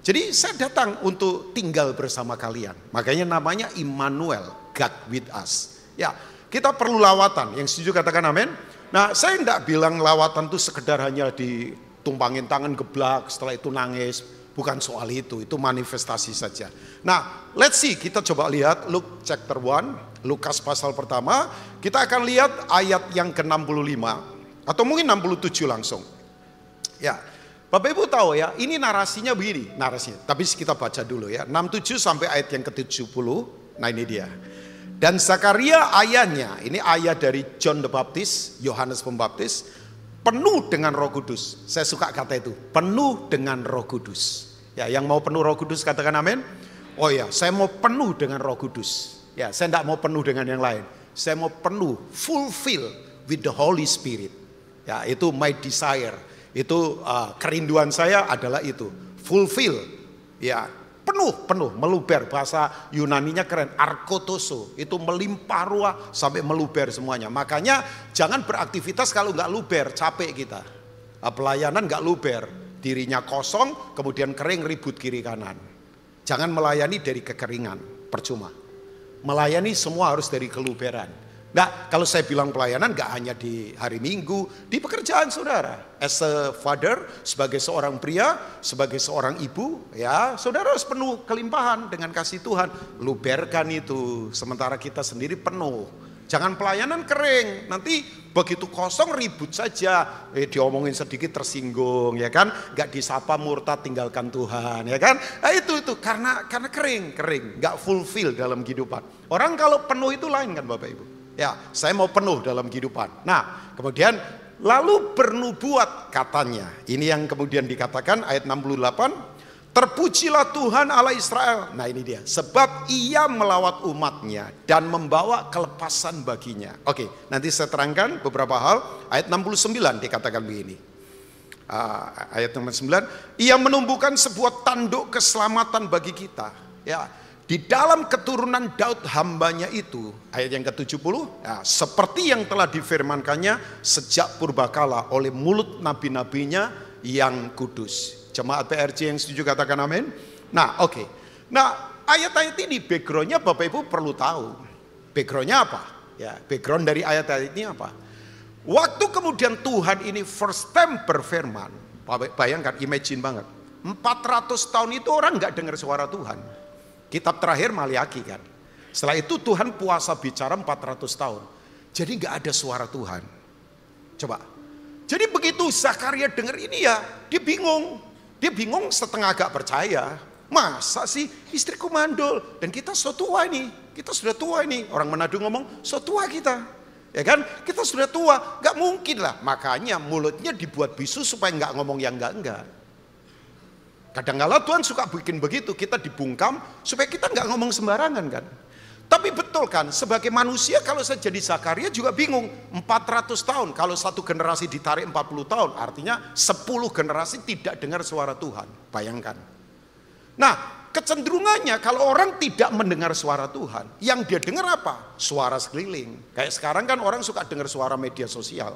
Jadi saya datang untuk tinggal bersama kalian. Makanya namanya Immanuel, God with us. Ya, kita perlu lawatan. Yang setuju katakan amin. Nah, saya tidak bilang lawatan itu sekedar hanya ditumpangin tangan geblak, setelah itu nangis. Bukan soal itu manifestasi saja. Nah, let's see, kita coba lihat Luke chapter 1, Lukas pasal pertama. Kita akan lihat ayat yang ke-65 atau mungkin 67 langsung. Ya. Bapak Ibu tahu ya, ini narasinya begini, narasinya. Tapi kita baca dulu ya, 67 sampai ayat yang ke-70. Nah ini dia. Dan Zakaria ayahnya, ini ayah dari John the Baptist, Yohanes Pembaptis, penuh dengan Roh Kudus. Saya suka kata itu, penuh dengan Roh Kudus. Ya, yang mau penuh Roh Kudus katakan amin. Oh ya, saya mau penuh dengan Roh Kudus. Ya, saya tidak mau penuh dengan yang lain. Saya mau penuh, fulfill with the Holy Spirit. Ya, itu my desire. Itu kerinduan saya adalah itu, fulfill, ya penuh, meluber, bahasa Yunaninya keren, arkotoso, itu melimpah ruah sampai meluber semuanya. Makanya jangan beraktivitas kalau nggak luber, capek kita. Pelayanan nggak luber, dirinya kosong, kemudian kering ribut kiri kanan. Jangan melayani dari kekeringan, percuma. Melayani semua harus dari keluberan. Nah, kalau saya bilang pelayanan gak hanya di hari Minggu, di pekerjaan saudara. As a father, sebagai seorang pria, sebagai seorang ibu, ya saudara harus penuh kelimpahan dengan kasih Tuhan. Luberkan itu, sementara kita sendiri penuh. Jangan pelayanan kering, nanti begitu kosong ribut saja. Diomongin sedikit tersinggung, ya kan? Gak disapa murtad tinggalkan Tuhan, ya kan? Nah, itu karena kering, gak fulfill dalam kehidupan. Orang kalau penuh itu lain kan Bapak Ibu. Ya, saya mau penuh dalam kehidupan. Nah, kemudian lalu bernubuat katanya. Ini yang kemudian dikatakan ayat 68. Terpujilah Tuhan Allah Israel. Nah ini dia. Sebab ia melawat umatnya dan membawa kelepasan baginya. Oke, nanti saya terangkan beberapa hal. Ayat 69 dikatakan begini. ayat nomor 9, ia menumbuhkan sebuah tanduk keselamatan bagi kita. Ya, di dalam keturunan Daud hambanya itu, ayat yang ke-70, ya, seperti yang telah difirmankannya sejak purbakala oleh mulut nabi-nabinya yang kudus. Jemaat PRJ yang setuju katakan amin. Nah, oke. Nah, ayat-ayat ini backgroundnya Bapak Ibu perlu tahu. Backgroundnya apa? Ya, background dari ayat-ayat ini apa? Waktu kemudian Tuhan ini first time berfirman, bayangkan, imagine banget, 400 tahun itu orang nggak dengar suara Tuhan. Kitab terakhir Maliaki kan. Setelah itu Tuhan puasa bicara 400 tahun. Jadi nggak ada suara Tuhan. Coba. Jadi begitu Zakaria dengar ini ya, dia bingung. Dia bingung, setengah agak percaya. Masa sih istriku mandul dan kita so tua ini. Kita sudah tua ini. Orang Manado ngomong, so tua kita. Ya kan, kita sudah tua, nggak mungkin lah. Makanya mulutnya dibuat bisu supaya nggak ngomong yang enggak. Kadang-kala Tuhan suka bikin begitu, kita dibungkam supaya kita nggak ngomong sembarangan kan. Tapi betul kan, sebagai manusia kalau saya jadi Zakaria juga bingung. 400 tahun, kalau satu generasi ditarik 40 tahun, artinya 10 generasi tidak dengar suara Tuhan. Bayangkan. Nah, kecenderungannya kalau orang tidak mendengar suara Tuhan, yang dia dengar apa? Suara sekeliling. Kayak sekarang kan orang suka dengar suara media sosial.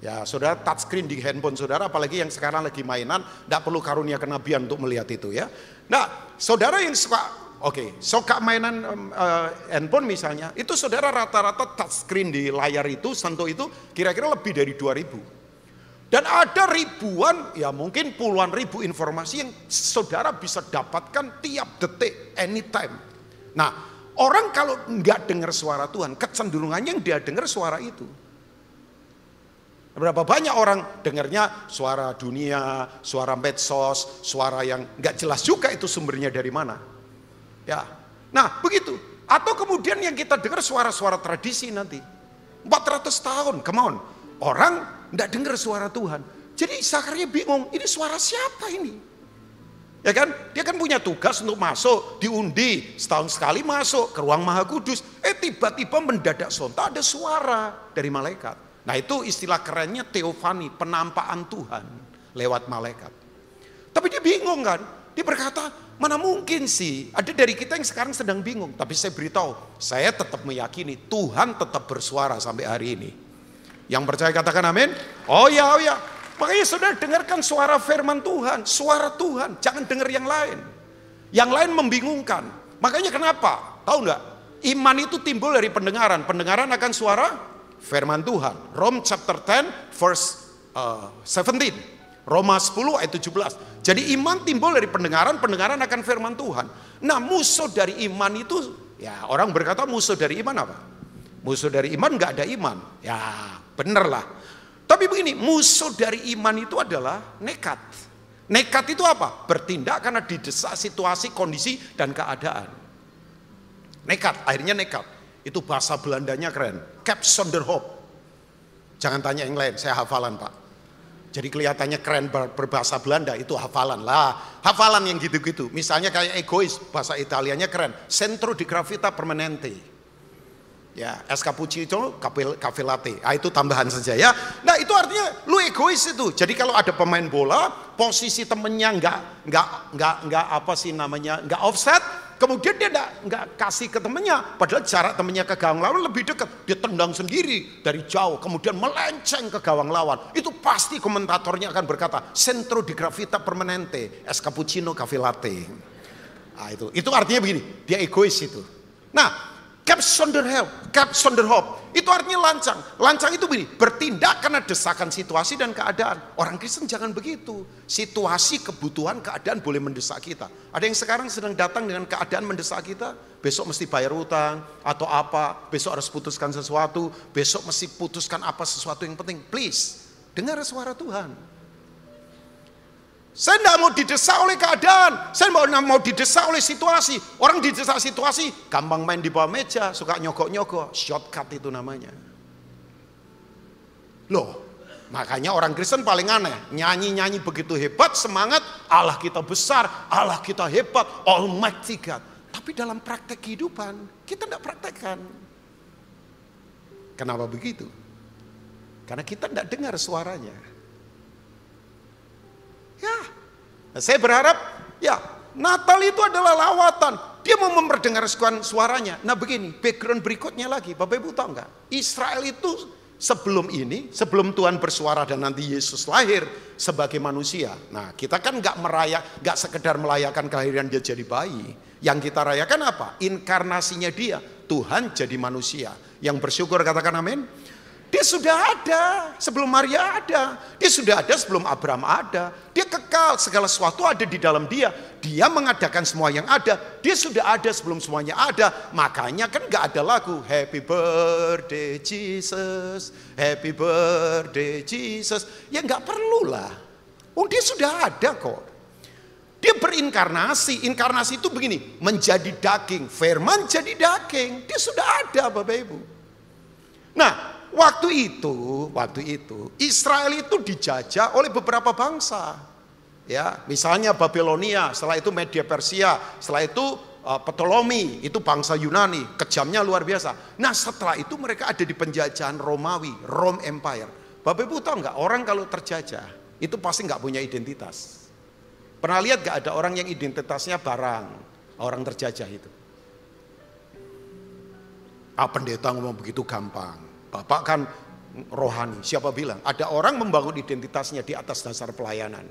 Ya, saudara touchscreen di handphone saudara, apalagi yang sekarang lagi mainan, tidak perlu karunia kenabian untuk melihat itu ya. Nah, saudara yang suka mainan handphone misalnya, itu saudara rata-rata touchscreen di layar itu, sentuh itu kira-kira lebih dari 2000. Dan ada ribuan, ya mungkin puluhan ribu informasi yang saudara bisa dapatkan tiap detik, anytime. Nah, orang kalau nggak dengar suara Tuhan, kecenderungannya yang dia dengar suara itu. Berapa banyak orang dengarnya suara dunia, suara medsos, suara yang nggak jelas juga itu sumbernya dari mana. Ya, nah begitu. Atau kemudian yang kita dengar suara-suara tradisi nanti. 400 tahun, come on. Orang nggak dengar suara Tuhan. Jadi Zakaria bingung, ini suara siapa ini? Ya kan? Dia kan punya tugas untuk masuk, diundi, setahun sekali masuk ke ruang Maha Kudus. Tiba-tiba mendadak sontak ada suara dari malaikat. Nah itu istilah kerennya teofani, penampakan Tuhan lewat malaikat. Tapi dia bingung kan? Dia berkata, mana mungkin sih? Ada dari kita yang sekarang sedang bingung. Tapi saya beritahu, saya tetap meyakini Tuhan tetap bersuara sampai hari ini. Yang percaya katakan amin. Oh ya, oh ya. Makanya saudara dengarkan suara firman Tuhan, suara Tuhan. Jangan dengar yang lain. Yang lain membingungkan. Makanya kenapa? Tahu nggak? Iman itu timbul dari pendengaran. Pendengaran akan suara firman Tuhan. Rom chapter 10 verse 17. Roma 10 ayat 17. Jadi iman timbul dari pendengaran, pendengaran akan firman Tuhan. Nah, musuh dari iman itu, ya orang berkata musuh dari iman apa? Musuh dari iman nggak ada iman. Ya, bener lah. Tapi begini, musuh dari iman itu adalah nekat. Nekat itu apa? Bertindak karena didesak situasi, kondisi, dan keadaan. Nekat, akhirnya nekat. Itu bahasa Belandanya keren. Cap zonder hoop. Jangan tanya yang lain, saya hafalan Pak. Jadi kelihatannya keren berbahasa Belanda, itu hafalan lah. Hafalan yang gitu-gitu. Misalnya kayak egois, bahasa Italianya keren. Centro di gravita permanente. Ya, es cappuccino, cafe latte. Ah, itu tambahan saja ya. Nah, itu artinya lu egois itu. Jadi kalau ada pemain bola, posisi temennya nggak apa sih namanya, nggak offset, kemudian dia nggak kasih ke temennya, padahal jarak temennya ke gawang lawan lebih dekat. Dia tendang sendiri dari jauh, kemudian melenceng ke gawang lawan. Itu pasti komentatornya akan berkata, centro di gravita permanente, es cappuccino, cafe latte. Nah, itu artinya begini, dia egois itu. Nah, cap zonder hoop, itu artinya lancang. Lancang itu begini, bertindak karena desakan situasi dan keadaan. Orang Kristen jangan begitu. Situasi, kebutuhan, keadaan boleh mendesak kita. Ada yang sekarang sedang datang dengan keadaan mendesak kita. Besok mesti bayar utang atau apa, besok harus putuskan sesuatu, besok mesti putuskan apa sesuatu yang penting. Please, dengar suara Tuhan. Saya tidak mau didesak oleh keadaan, saya tidak mau didesak oleh situasi. Orang didesak situasi, gampang main di bawah meja, suka nyogok-nyogok, shortcut itu namanya. Loh, makanya orang Kristen paling aneh, nyanyi-nyanyi begitu hebat, semangat, Allah kita besar, Allah kita hebat, Almighty God. Tapi dalam praktek kehidupan, kita tidak praktekkan. Kenapa begitu? Karena kita tidak dengar suaranya. Nah, saya berharap ya Natal itu adalah lawatan. Dia mau memperdengarkan suaranya. Nah begini, background berikutnya lagi. Bapak Ibu tahu nggak? Israel itu sebelum ini, sebelum Tuhan bersuara dan nanti Yesus lahir sebagai manusia. Nah kita kan nggak sekedar merayakan kelahiran dia jadi bayi. Yang kita rayakan apa? Inkarnasinya dia. Tuhan jadi manusia. Yang bersyukur katakan amin. Dia sudah ada sebelum Maria ada. Dia sudah ada sebelum Abraham ada. Dia kekal, segala sesuatu ada di dalam dia. Dia mengadakan semua yang ada. Dia sudah ada sebelum semuanya ada. Makanya kan gak ada lagu Happy Birthday Jesus, Happy Birthday Jesus. Ya gak perlulah. Oh dia sudah ada kok. Dia berinkarnasi. Inkarnasi itu begini, menjadi daging. Firman jadi daging. Dia sudah ada Bapak Ibu. Nah waktu itu Israel itu dijajah oleh beberapa bangsa. Ya, misalnya Babilonia, setelah itu Media Persia, setelah itu Ptolemy, itu bangsa Yunani, kejamnya luar biasa. Nah, setelah itu mereka ada di penjajahan Romawi, Rome Empire. Bapak Ibu tahu nggak, orang kalau terjajah itu pasti nggak punya identitas. Pernah lihat nggak ada orang yang identitasnya barang, orang terjajah itu? Pendeta ngomong begitu gampang. Bapak kan rohani, siapa bilang? Ada orang membangun identitasnya di atas dasar pelayanan.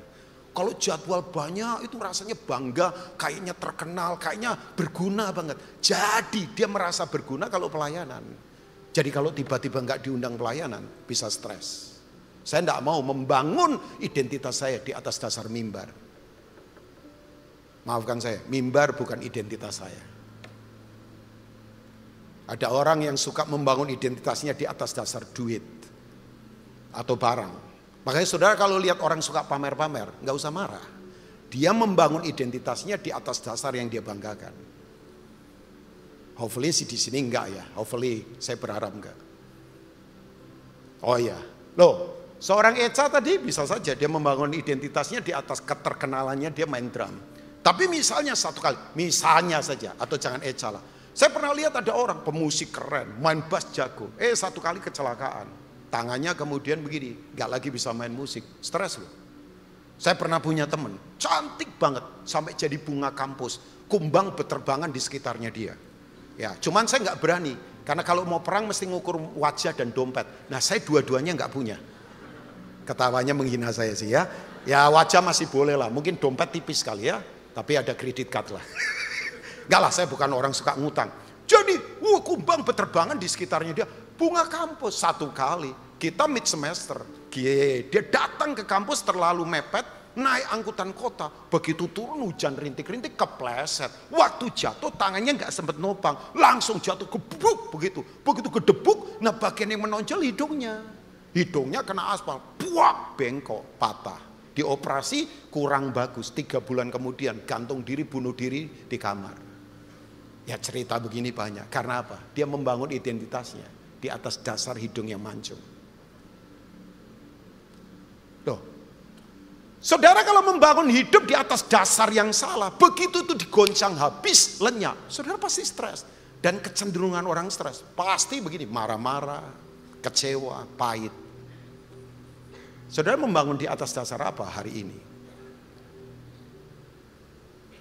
Kalau jadwal banyak itu rasanya bangga, kayaknya terkenal, kayaknya berguna banget. Jadi dia merasa berguna kalau pelayanan. Jadi kalau tiba-tiba nggak diundang pelayanan, bisa stres. Saya nggak mau membangun identitas saya di atas dasar mimbar. Maafkan saya, mimbar bukan identitas saya. Ada orang yang suka membangun identitasnya di atas dasar duit atau barang. Makanya saudara kalau lihat orang suka pamer-pamer, nggak usah marah. Dia membangun identitasnya di atas dasar yang dia banggakan. Hopefully sih di sini enggak ya. Hopefully saya berharap enggak. Oh iya, loh seorang Eca tadi bisa saja dia membangun identitasnya di atas keterkenalannya dia main drum. Tapi misalnya satu kali, misalnya saja, atau jangan Eca lah. Saya pernah lihat ada orang pemusik keren, main bass jago. Satu kali kecelakaan, tangannya kemudian begini, nggak lagi bisa main musik, stres loh. Saya pernah punya temen, cantik banget, sampai jadi bunga kampus, kumbang berterbangan di sekitarnya dia. Ya, cuman saya nggak berani, karena kalau mau perang mesti ngukur wajah dan dompet. Nah, saya dua-duanya nggak punya. Ketawanya menghina saya sih ya. Ya wajah masih boleh lah, mungkin dompet tipis kali ya, tapi ada kredit card lah. Enggak lah, saya bukan orang suka ngutang. Jadi, kumbang berterbangan di sekitarnya dia. Bunga kampus satu kali. Kita mid semester. Dia datang ke kampus terlalu mepet. Naik angkutan kota. Begitu turun hujan rintik-rintik kepleset. Waktu jatuh tangannya nggak sempat nopang. Langsung jatuh gebuk begitu. Begitu gedebuk. Nah bagian yang menonjol hidungnya. Hidungnya kena aspal. Buak bengkok patah. Dioperasi kurang bagus. 3 bulan kemudian gantung diri bunuh diri di kamar. Ya cerita begini banyak. Karena apa? Dia membangun identitasnya di atas dasar hidung yang mancung. Loh, saudara kalau membangun hidup di atas dasar yang salah, begitu itu digoncang habis, lenyap, saudara pasti stres. Dan kecenderungan orang stres pasti begini, marah-marah, kecewa, pahit. Saudara membangun di atas dasar apa hari ini?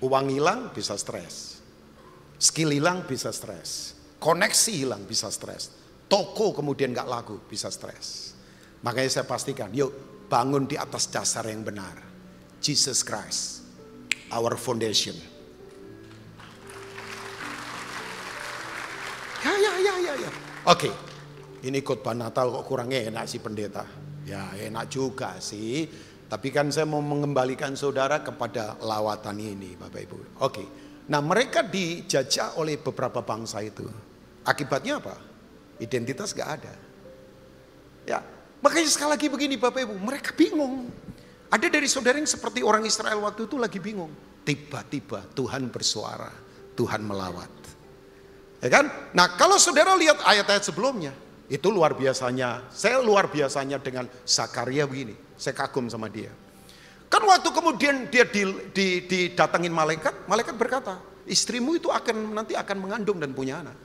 Uang hilang bisa stres. Skill hilang bisa stres. Koneksi hilang bisa stres. Toko kemudian gak laku bisa stres. Makanya saya pastikan, yuk bangun di atas dasar yang benar. Jesus Christ, our foundation. Ya. Oke, ini khotbah Natal kok kurangnya enak sih pendeta. Ya enak juga sih. Tapi kan saya mau mengembalikan saudara kepada lawatan ini Bapak Ibu. Oke. Nah mereka dijajah oleh beberapa bangsa itu. Akibatnya apa? Identitas gak ada. Ya, makanya sekali lagi begini Bapak Ibu, mereka bingung. Ada dari saudara yang seperti orang Israel waktu itu lagi bingung. Tiba-tiba Tuhan bersuara, Tuhan melawat. Ya kan? Nah kalau saudara lihat ayat-ayat sebelumnya, itu luar biasanya. Saya luar biasanya dengan Zakaria begini. Saya kagum sama dia. Kan waktu kemudian dia didatangin malaikat, malaikat berkata, istrimu itu nanti akan mengandung dan punya anak.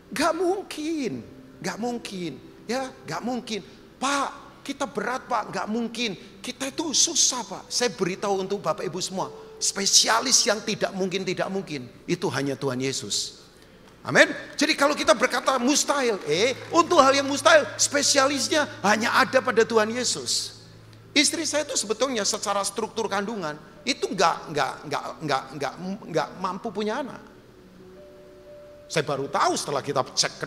Gak mungkin, ya, gak mungkin. Pak, kita berat Pak, nggak mungkin. Kita itu susah Pak. Saya beritahu untuk Bapak Ibu semua, spesialis yang tidak mungkin, itu hanya Tuhan Yesus. Amin. Jadi kalau kita berkata mustahil, untuk hal yang mustahil, spesialisnya hanya ada pada Tuhan Yesus. Istri saya itu sebetulnya secara struktur kandungan itu nggak mampu punya anak. Saya baru tahu setelah kita cek ke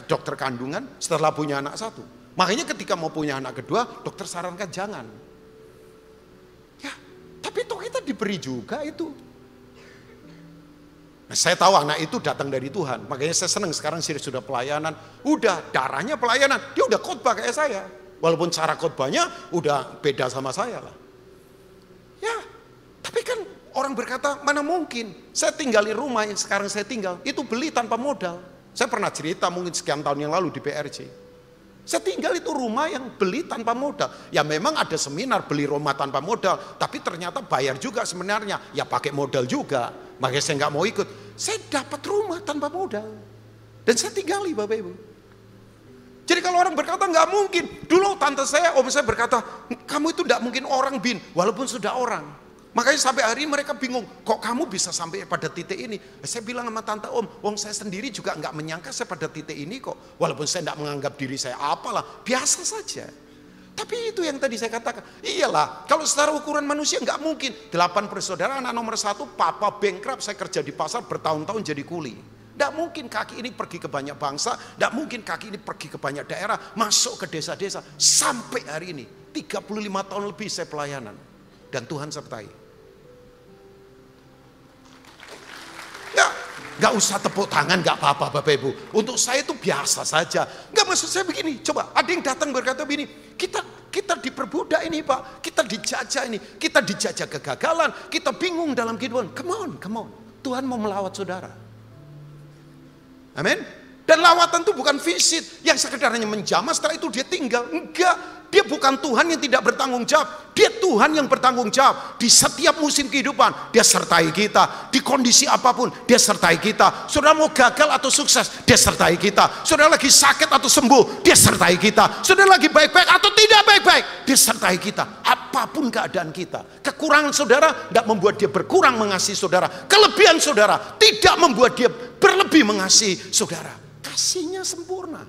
dokter kandungan, setelah punya anak satu. Makanya ketika mau punya anak kedua, dokter sarankan jangan. Ya, tapi toh kita diberi juga itu. Nah, saya tahu anak itu datang dari Tuhan. Makanya saya senang sekarang sudah pelayanan. Udah darahnya pelayanan, dia udah khotbah kayak saya. Walaupun cara khotbahnya udah beda sama saya lah. Ya, tapi kan orang berkata, mana mungkin, saya tinggal di rumah yang sekarang saya tinggal, itu beli tanpa modal. Saya pernah cerita mungkin sekian tahun yang lalu di PRJ. Saya tinggal itu rumah yang beli tanpa modal. Ya memang ada seminar beli rumah tanpa modal, tapi ternyata bayar juga sebenarnya. Ya pakai modal juga, makanya saya nggak mau ikut. Saya dapat rumah tanpa modal. Dan saya tinggali Bapak Ibu. Jadi kalau orang berkata nggak mungkin, dulu tante saya, om saya berkata, kamu itu nggak mungkin orang Bin, walaupun sudah orang. Makanya sampai hari ini mereka bingung, kok kamu bisa sampai pada titik ini? Saya bilang sama tante om saya sendiri juga nggak menyangka saya pada titik ini kok. Walaupun saya nggak menganggap diri saya apalah, biasa saja. Tapi itu yang tadi saya katakan, iyalah kalau secara ukuran manusia nggak mungkin. 8 bersaudara, anak nomor 1, papa bankrupt, saya kerja di pasar bertahun-tahun jadi kuli. Tidak mungkin kaki ini pergi ke banyak bangsa, tidak mungkin kaki ini pergi ke banyak daerah, masuk ke desa-desa. Sampai hari ini, 35 tahun lebih saya pelayanan. Dan Tuhan sertai. Ya, nggak usah tepuk tangan, nggak apa-apa Bapak Ibu. Untuk saya itu biasa saja. Nggak, maksud saya begini, coba ada yang datang berkata begini, kita diperbudak ini Pak, kita dijajah ini, kita dijajah kegagalan, kita bingung dalam kehidupan. Come on, Tuhan mau melawat saudara. Amin. Dan lawatan itu bukan visit yang sekedarnya menjamah setelah itu dia tinggal. Enggak, dia bukan Tuhan yang tidak bertanggung jawab. Dia Tuhan yang bertanggung jawab. Di setiap musim kehidupan dia sertai kita. Di kondisi apapun dia sertai kita. Saudara mau gagal atau sukses, dia sertai kita. Saudara lagi sakit atau sembuh, dia sertai kita. Saudara lagi baik-baik atau tidak baik-baik, dia sertai kita. Apapun keadaan kita, kekurangan saudara tidak membuat dia berkurang mengasihi saudara. Kelebihan saudara tidak membuat dia berlebih mengasihi saudara. Kasihnya sempurna.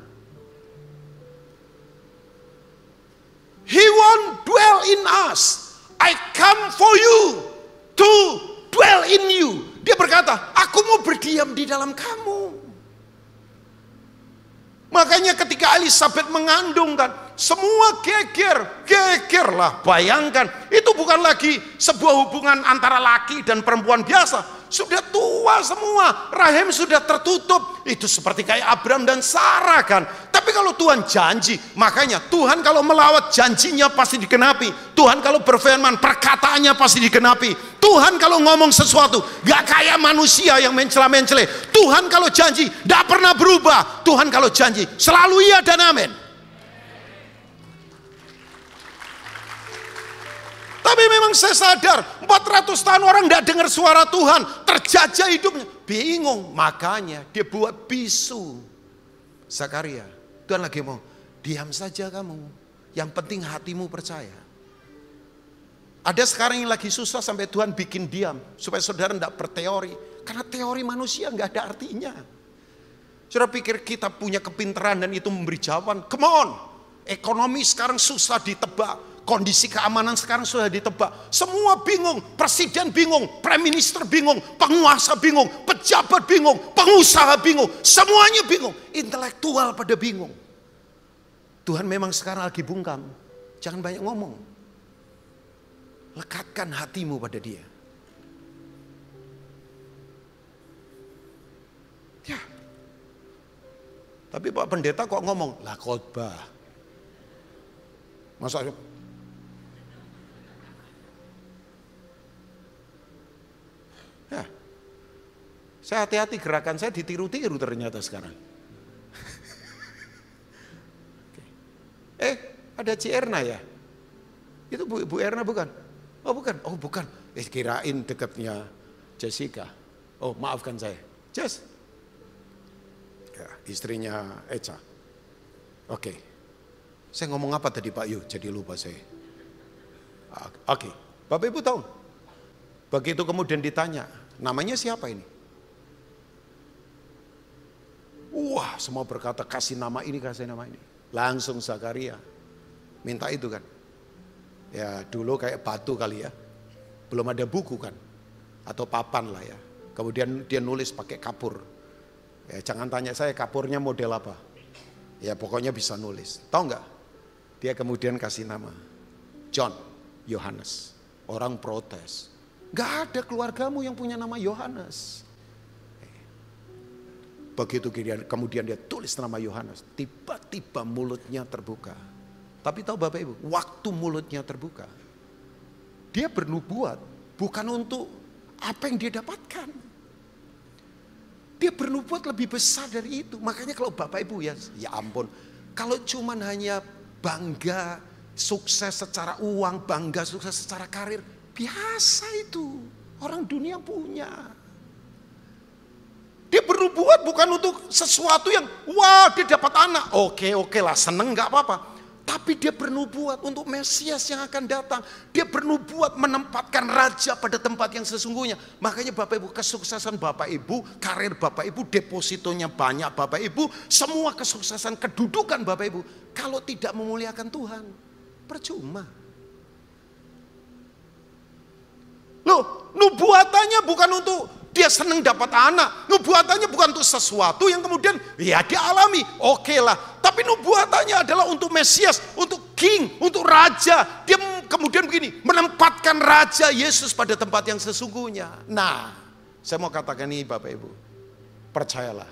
He won't dwell in us. I come for you to dwell in you. Dia berkata, aku mau berdiam di dalam kamu. Makanya ketika Elizabeth mengandung kan, semua gegerlah. Bayangkan, itu bukan lagi sebuah hubungan antara laki dan perempuan biasa. Sudah tua semua, rahim sudah tertutup. Itu seperti kayak Abraham dan Sarah kan. Tapi kalau Tuhan janji, makanya Tuhan kalau melawat janjinya pasti dikenapi. Tuhan kalau berfirman perkataannya pasti dikenapi. Tuhan kalau ngomong sesuatu gak kayak manusia yang mencela-mencela. Tuhan kalau janji gak pernah berubah. Tuhan kalau janji selalu iya dan amin. Tapi memang saya sadar 400 tahun orang tidak dengar suara Tuhan, terjajah hidupnya, bingung. Makanya dia buat bisu. Zakaria, Tuhan lagi mau, diam saja kamu. Yang penting hatimu percaya. Ada sekarang yang lagi susah sampai Tuhan bikin diam supaya saudara tidak berteori. Karena teori manusia nggak ada artinya. Saudara pikir kita punya kepintaran dan itu memberi jawaban? Come on, ekonomi sekarang susah ditebak. Kondisi keamanan sekarang sudah ditebak. Semua bingung, presiden bingung, prime minister bingung, penguasa bingung, pejabat bingung, pengusaha bingung, semuanya bingung. Intelektual pada bingung. Tuhan memang sekarang lagi bungkam. Jangan banyak ngomong. Lekatkan hatimu pada Dia. Ya. Tapi Pak Pendeta kok ngomong, lah khotbah. Masa ya, saya hati-hati gerakan saya ditiru-tiru ternyata sekarang. Ada Ci Erna ya? Itu Bu Erna bukan? Oh bukan, kirain dekatnya Jessica. Oh maafkan saya, Jess. Ya, istrinya Eca. Oke. Saya ngomong apa tadi Pak Yu? Jadi lupa saya. Oke, Bapak Ibu tahu? Begitu kemudian ditanya, namanya siapa ini? Wah, semua berkata kasih nama ini, kasih nama ini. Langsung Zakaria minta itu kan. Ya dulu kayak batu kali ya. Belum ada buku kan. Atau papan lah ya. Kemudian dia nulis pakai kapur. Ya jangan tanya saya kapurnya model apa. Ya pokoknya bisa nulis. Tahu nggak? Dia kemudian kasih nama John, Yohanes. Orang protes. Nggak ada keluargamu yang punya nama Yohanes. Begitu kemudian dia tulis nama Yohanes, tiba-tiba mulutnya terbuka. Tapi tahu Bapak Ibu, waktu mulutnya terbuka, dia bernubuat bukan untuk apa yang dia dapatkan. Dia bernubuat lebih besar dari itu. Makanya kalau Bapak Ibu ya ampun, kalau cuman hanya bangga sukses secara uang, bangga sukses secara karir, biasa itu. Orang dunia punya. Dia bernubuat bukan untuk sesuatu yang wah dia dapat anak. Oke lah seneng gak apa-apa. Tapi dia bernubuat untuk Mesias yang akan datang. Dia bernubuat menempatkan raja pada tempat yang sesungguhnya. Makanya Bapak Ibu kesuksesan Bapak Ibu, karir Bapak Ibu, depositonya banyak Bapak Ibu. Semua kesuksesan kedudukan Bapak Ibu. Kalau tidak memuliakan Tuhan, percuma. Loh, nubuatannya bukan untuk dia senang dapat anak. Nubuatannya bukan untuk sesuatu yang kemudian ya dia alami. Oke lah. Tapi nubuatannya adalah untuk Mesias, untuk King, untuk Raja. Dia kemudian begini, menempatkan Raja Yesus pada tempat yang sesungguhnya. Nah, saya mau katakan ini Bapak Ibu. Percayalah,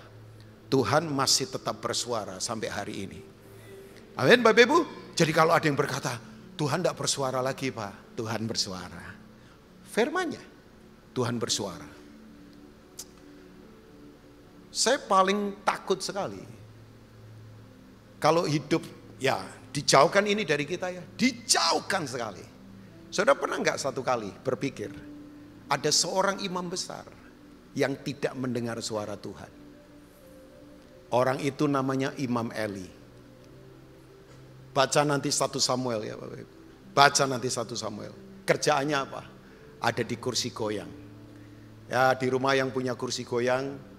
Tuhan masih tetap bersuara sampai hari ini. Amin Bapak Ibu. Jadi kalau ada yang berkata, Tuhan tidak bersuara lagi Pak. Tuhan bersuara. Firman-Nya, Tuhan bersuara. Saya paling takut sekali kalau hidup ya dijauhkan ini dari kita ya, dijauhkan sekali. Saudara pernah nggak satu kali berpikir ada seorang imam besar yang tidak mendengar suara Tuhan? Orang itu namanya Imam Eli. Baca nanti 1 Samuel ya Bapak Ibu. Baca nanti 1 Samuel. Kerjaannya apa? Ada di kursi goyang. Ya di rumah yang punya kursi goyang,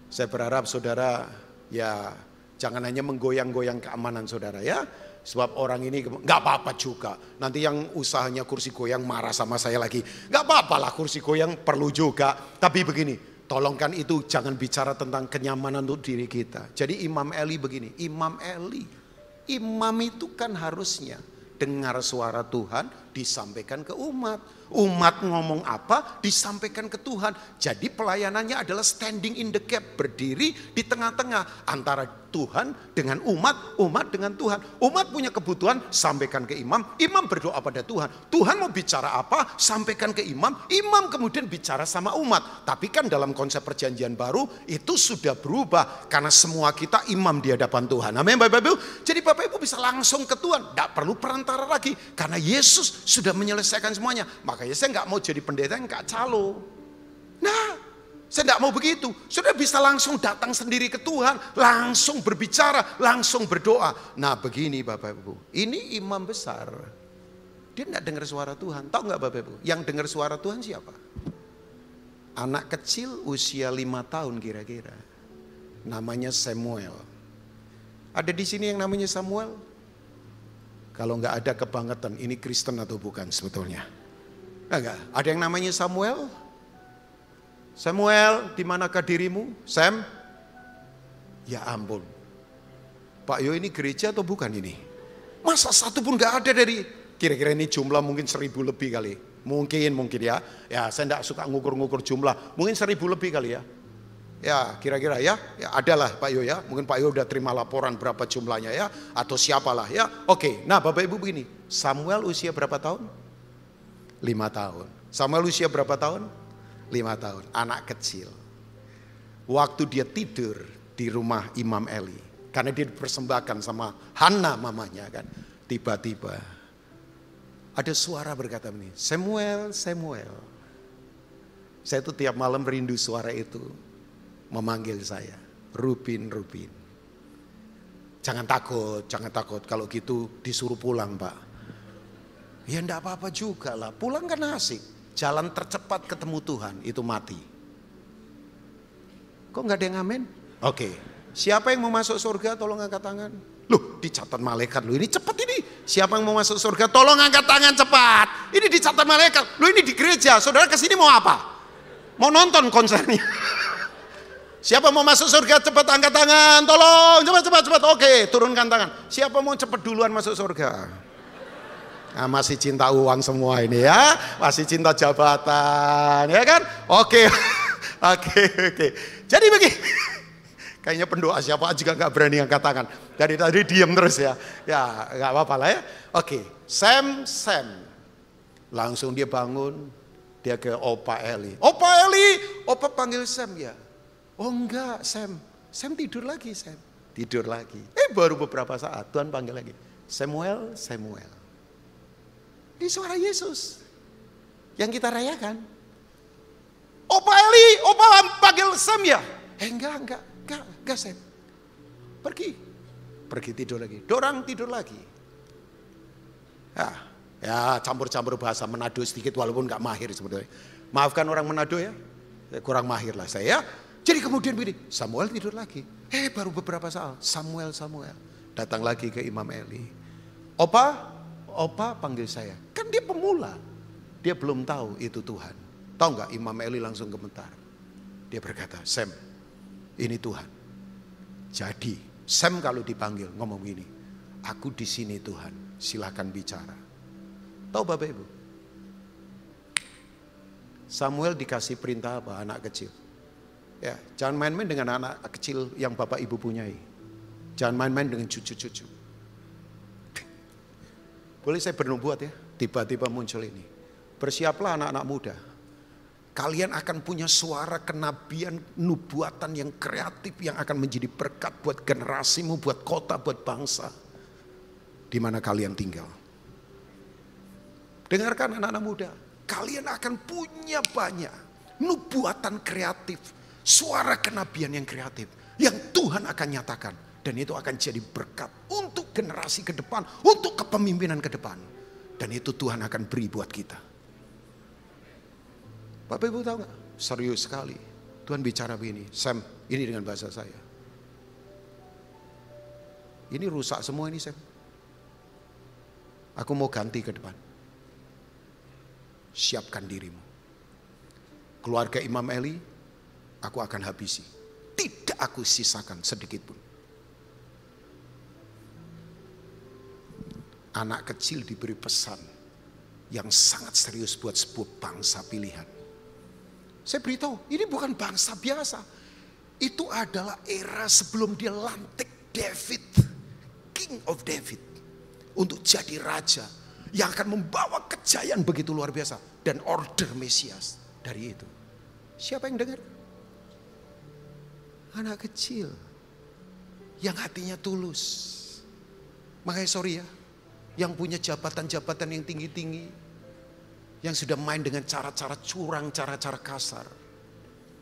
saya berharap saudara ya jangan hanya menggoyang-goyang keamanan saudara ya. Sebab orang ini gak apa-apa juga. Nanti yang usahanya kursi goyang marah sama saya lagi. Gak apa-apa lah kursi goyang perlu juga. Tapi begini, tolongkan itu jangan bicara tentang kenyamanan untuk diri kita. Jadi Imam Eli begini, Imam Eli. Imam itu kan harusnya dengar suara Tuhan disampaikan ke umat. Umat ngomong apa disampaikan ke Tuhan. Jadi pelayanannya adalah standing in the gap, berdiri di tengah-tengah antara Tuhan dengan umat, umat dengan Tuhan. Umat punya kebutuhan, sampaikan ke imam, imam berdoa pada Tuhan. Tuhan mau bicara apa, sampaikan ke imam, imam kemudian bicara sama umat. Tapi kan dalam konsep perjanjian baru itu sudah berubah karena semua kita imam di hadapan Tuhan. Amin Bapak Ibu. Jadi Bapak Ibu bisa langsung ke Tuhan, tidak perlu perantara lagi karena Yesus sudah menyelesaikan semuanya. Makanya saya nggak mau jadi pendeta yang nggak calo. Nah, saya tidak mau begitu. Sudah bisa langsung datang sendiri ke Tuhan, langsung berbicara, langsung berdoa. Nah begini Bapak Ibu, ini imam besar. Dia tidak dengar suara Tuhan. Tahu nggak Bapak Ibu? Yang dengar suara Tuhan siapa? Anak kecil usia 5 tahun kira-kira. Namanya Samuel. Ada di sini yang namanya Samuel? Kalau nggak ada kebangetan, ini Kristen atau bukan sebetulnya? Enggak. Ada yang namanya Samuel? Samuel, di manakah dirimu? Sam? Ya ampun. Pak Yo ini gereja atau bukan ini? Masa satu pun gak ada dari, kira-kira ini jumlah mungkin 1000 lebih kali. Mungkin ya. Ya saya gak suka ngukur-ngukur jumlah. Mungkin 1000 lebih kali ya. Ya kira-kira ya. Ya adalah Pak Yo ya. Mungkin Pak Yo udah terima laporan berapa jumlahnya ya. Atau siapalah ya. Oke, nah Bapak Ibu begini. Samuel usia berapa tahun? 5 tahun. Samuel usia berapa tahun? 5 tahun, anak kecil. Waktu dia tidur di rumah Imam Eli, karena dia dipersembahkan sama Hana mamanya kan. Tiba-tiba ada suara berkata begini, Samuel, Samuel. Saya tuh tiap malam rindu suara itu memanggil saya, Rubin, Rubin. Jangan takut. Kalau gitu disuruh pulang, Pak. Ya enggak apa-apa juga lah. Pulang kan asik. Jalan tercepat ketemu Tuhan itu mati. Kok nggak ada yang amin? Oke. Siapa yang mau masuk surga tolong angkat tangan. Loh, dicatat malaikat. Loh, ini cepat ini. Siapa yang mau masuk surga tolong angkat tangan cepat. Ini dicatat malaikat. Loh, ini di gereja. Saudara kesini mau apa? Mau nonton konsernya. Siapa mau masuk surga cepat angkat tangan. Tolong cepat. Oke, turunkan tangan. Siapa mau cepat duluan masuk surga? Nah, masih cinta uang semua ini ya. Masih cinta jabatan, ya kan? Oke. Jadi begini. Kayaknya pendoa siapa juga nggak berani angkat tangan. Dari tadi diam terus ya. Ya nggak apa-apa lah ya. Oke. Sam. Langsung dia bangun. Dia ke Opa Eli. Opa panggil Sam ya. Oh enggak, Sam tidur lagi, Sam. Tidur lagi. Baru beberapa saat Tuhan panggil lagi. Samuel. Ini suara Yesus yang kita rayakan. Opa panggil Sam ya? Enggak Sam. Pergi tidur lagi. Dorang tidur lagi. Ya campur-campur bahasa Manado sedikit walaupun nggak mahir sebetulnya. Maafkan orang Manado ya, kurang mahir lah saya. Jadi kemudian begini, Samuel tidur lagi. Baru beberapa saat Samuel datang lagi ke Imam Eli. Opa panggil saya. Kan dia pemula. Dia belum tahu itu Tuhan. Tahu nggak Imam Eli langsung gemetar. Dia berkata, Sam, ini Tuhan. Jadi Sam kalau dipanggil ngomong gini, aku di sini Tuhan, silakan bicara. Tahu Bapak Ibu? Samuel dikasih perintah apa? Anak kecil. Ya, jangan main-main dengan anak kecil yang Bapak Ibu punyai. Jangan main-main dengan cucu-cucu. Boleh saya bernubuat ya? Tiba-tiba muncul ini. Bersiaplah anak-anak muda. Kalian akan punya suara kenabian, nubuatan yang kreatif yang akan menjadi berkat buat generasimu, buat kota, buat bangsa. Di mana kalian tinggal. Dengarkan anak-anak muda. Kalian akan punya banyak nubuatan kreatif. Suara kenabian yang kreatif. Yang Tuhan akan nyatakan. Dan itu akan jadi berkat untuk generasi ke depan. Untuk kepemimpinan ke depan. Dan itu Tuhan akan beri buat kita. Bapak Ibu tahu gak? Serius sekali. Tuhan bicara begini. Sam, ini dengan bahasa saya. Ini rusak semua ini Sam. Aku mau ganti ke depan. Siapkan dirimu. Keluarga Imam Eli, aku akan habisi. Tidak aku sisakan sedikit pun. Anak kecil diberi pesan yang sangat serius buat sebuah bangsa pilihan. Saya beritahu, ini bukan bangsa biasa. Itu adalah era sebelum dia lantik David, King of David, untuk jadi raja yang akan membawa kejayaan begitu luar biasa dan order Mesias dari itu. Siapa yang dengar? Anak kecil yang hatinya tulus. Makanya sorry ya, yang punya jabatan-jabatan yang tinggi-tinggi, yang sudah main dengan cara-cara curang, cara-cara kasar,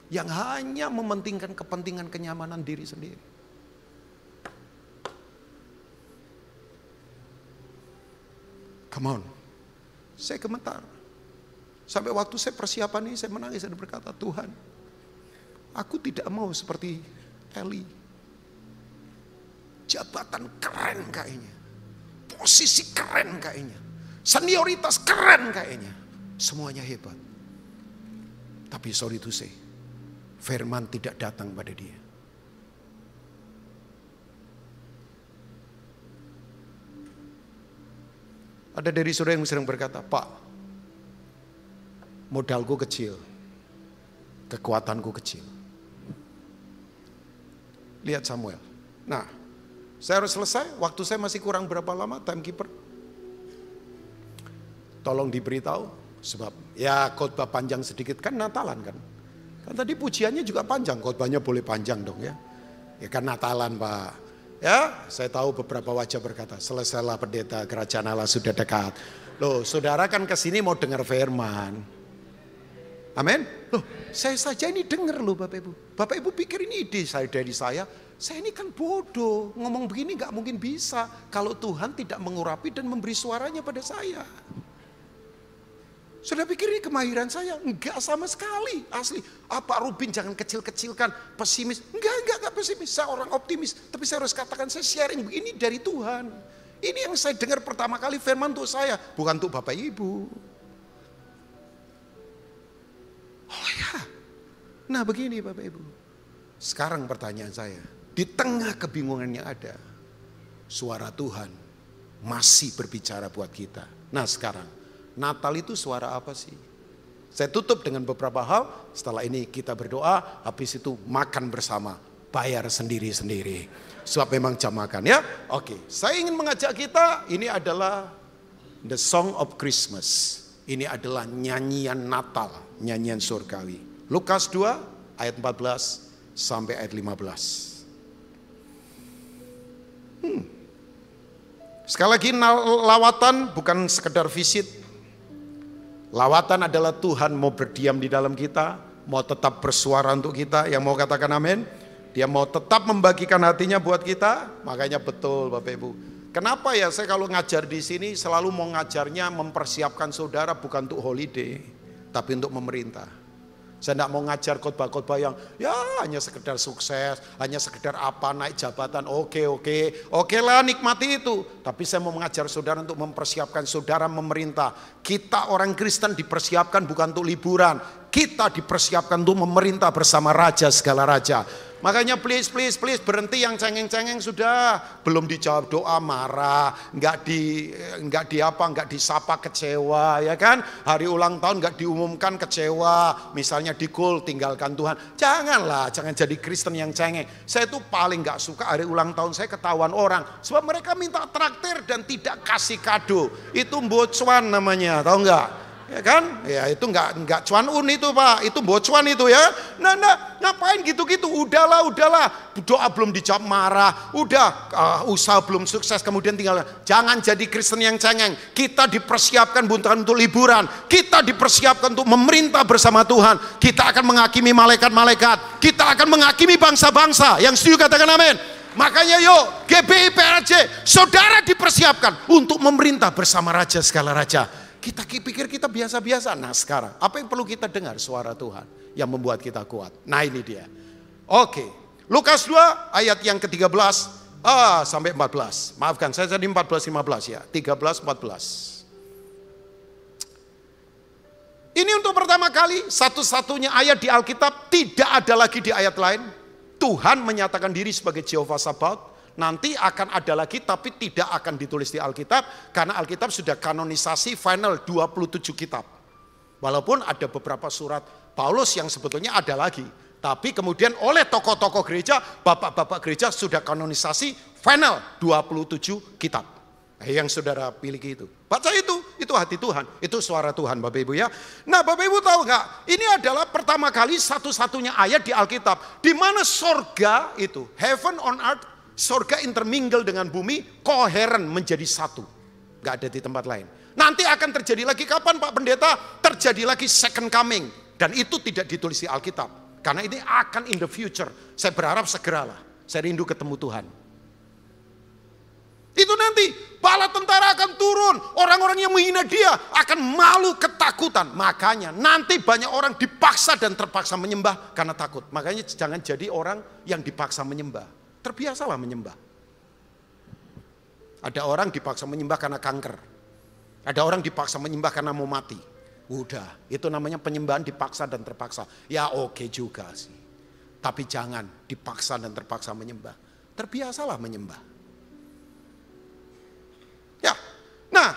yang hanya mementingkan kepentingan kenyamanan diri sendiri. Come on, saya gemetar. Sampai waktu saya persiapan ini saya menangis dan berkata, Tuhan, aku tidak mau seperti Eli. Jabatan keren kayaknya, posisi keren kayaknya, senioritas keren kayaknya, semuanya hebat. Tapi sorry to say, firman tidak datang pada dia. Ada dari saudara yang sering berkata, Pak, modalku kecil, kekuatanku kecil. Lihat Samuel. Nah, saya harus selesai, waktu saya masih kurang berapa lama, timekeeper. Tolong diberitahu, sebab ya khotbah panjang sedikit, kan Natalan kan. Kan tadi pujiannya juga panjang, khotbahnya boleh panjang dong ya. Ya kan Natalan Pak. Ya, saya tahu beberapa wajah berkata, selesailah pendeta, kerajaan Allah sudah dekat. Loh, saudara kan kesini mau dengar firman. Amin. Loh, saya saja ini dengar loh Bapak Ibu. Bapak Ibu pikir ini ide saya dari saya. Saya ini kan bodoh, ngomong begini gak mungkin bisa kalau Tuhan tidak mengurapi dan memberi suaranya pada saya. Sudah pikir ini kemahiran saya? Enggak sama sekali, asli. Pak Rubin jangan kecil-kecilkan, pesimis. Enggak pesimis, saya orang optimis. Tapi saya harus katakan saya sharing begini dari Tuhan. Ini yang saya dengar pertama kali firman untuk saya, bukan untuk Bapak Ibu. Oh ya, nah begini Bapak Ibu. Sekarang pertanyaan saya. Di tengah kebingungan yang ada, suara Tuhan masih berbicara buat kita. Nah sekarang, Natal itu suara apa sih? Saya tutup dengan beberapa hal, setelah ini kita berdoa, habis itu makan bersama, bayar sendiri-sendiri. Sebab memang jam makan ya. Oke, saya ingin mengajak kita, ini adalah the song of Christmas. Ini adalah nyanyian Natal, nyanyian surgawi. Lukas 2 ayat 14 sampai ayat 15. Sekali lagi lawatan bukan sekedar visit. Lawatan adalah Tuhan mau berdiam di dalam kita, mau tetap bersuara untuk kita. Yang mau katakan amin? Dia mau tetap membagikan hatinya buat kita. Makanya betul Bapak Ibu. Kenapa ya saya kalau ngajar di sini selalu mau ngajarnya mempersiapkan saudara bukan untuk holiday, tapi untuk memerintah. Saya tidak mau ngajar khotbah-khotbah yang ya hanya sekedar sukses, hanya sekedar apa naik jabatan, oke lah nikmati itu. Tapi saya mau mengajar saudara untuk mempersiapkan saudara memerintah. Kita orang Kristen dipersiapkan bukan untuk liburan, kita dipersiapkan untuk memerintah bersama Raja segala Raja. Makanya please berhenti yang cengeng-cengeng sudah. Belum dijawab doa marah, nggak disapa kecewa ya kan. Hari ulang tahun nggak diumumkan kecewa. Misalnya di call tinggalkan Tuhan. Jangan jadi Kristen yang cengeng. Saya tuh paling nggak suka hari ulang tahun saya ketahuan orang. Sebab mereka minta traktir dan tidak kasih kado. Itu bocuan namanya, tahu nggak? Ya kan? Ya itu enggak cuan itu Pak, itu bocuan itu ya. Nah, ngapain gitu-gitu? Udahlah. Doa belum dijawab marah. Usaha belum sukses kemudian tinggal. Jangan jadi Kristen yang cengeng. Kita dipersiapkan bukan untuk liburan. Kita dipersiapkan untuk memerintah bersama Tuhan. Kita akan menghakimi malaikat-malaikat. Kita akan menghakimi bangsa-bangsa. Yang setuju katakan amin. Makanya yuk GBI PRJ, saudara dipersiapkan untuk memerintah bersama Raja segala Raja. Kita pikir kita biasa-biasa. Nah sekarang, apa yang perlu kita dengar? Suara Tuhan yang membuat kita kuat. Nah ini dia. Oke, Lukas 2 ayat yang ke-13 sampai 14. Maafkan, saya tadi 14-15 ya. 13-14. Ini untuk pertama kali, satu-satunya ayat di Alkitab, tidak ada lagi di ayat lain. Tuhan menyatakan diri sebagai Jehovah Sabaoth. Nanti akan ada lagi tapi tidak akan ditulis di Alkitab. Karena Alkitab sudah kanonisasi final 27 kitab. Walaupun ada beberapa surat Paulus yang sebetulnya ada lagi. Tapi kemudian oleh tokoh-tokoh gereja, bapak-bapak gereja sudah kanonisasi final 27 kitab. Yang saudara miliki itu. Baca itu hati Tuhan. Itu suara Tuhan Bapak Ibu ya. Nah Bapak Ibu tahu nggak? Ini adalah pertama kali satu-satunya ayat di Alkitab. Di mana sorga itu, heaven on earth, sorga intermingle dengan bumi, koheren menjadi satu. Gak ada di tempat lain. Nanti akan terjadi lagi kapan Pak Pendeta? Terjadi lagi second coming. Dan itu tidak ditulis di Alkitab. Karena ini akan in the future. Saya berharap segeralah. Saya rindu ketemu Tuhan. Itu nanti bala tentara akan turun. Orang-orang yang menghina dia akan malu ketakutan. Makanya nanti banyak orang dipaksa dan terpaksa menyembah karena takut. Makanya jangan jadi orang yang dipaksa menyembah. Terbiasalah menyembah. Ada orang dipaksa menyembah karena kanker. Ada orang dipaksa menyembah karena mau mati. Udah, itu namanya penyembahan dipaksa dan terpaksa. Ya oke juga sih. Tapi jangan dipaksa dan terpaksa menyembah. Terbiasalah menyembah. Ya, nah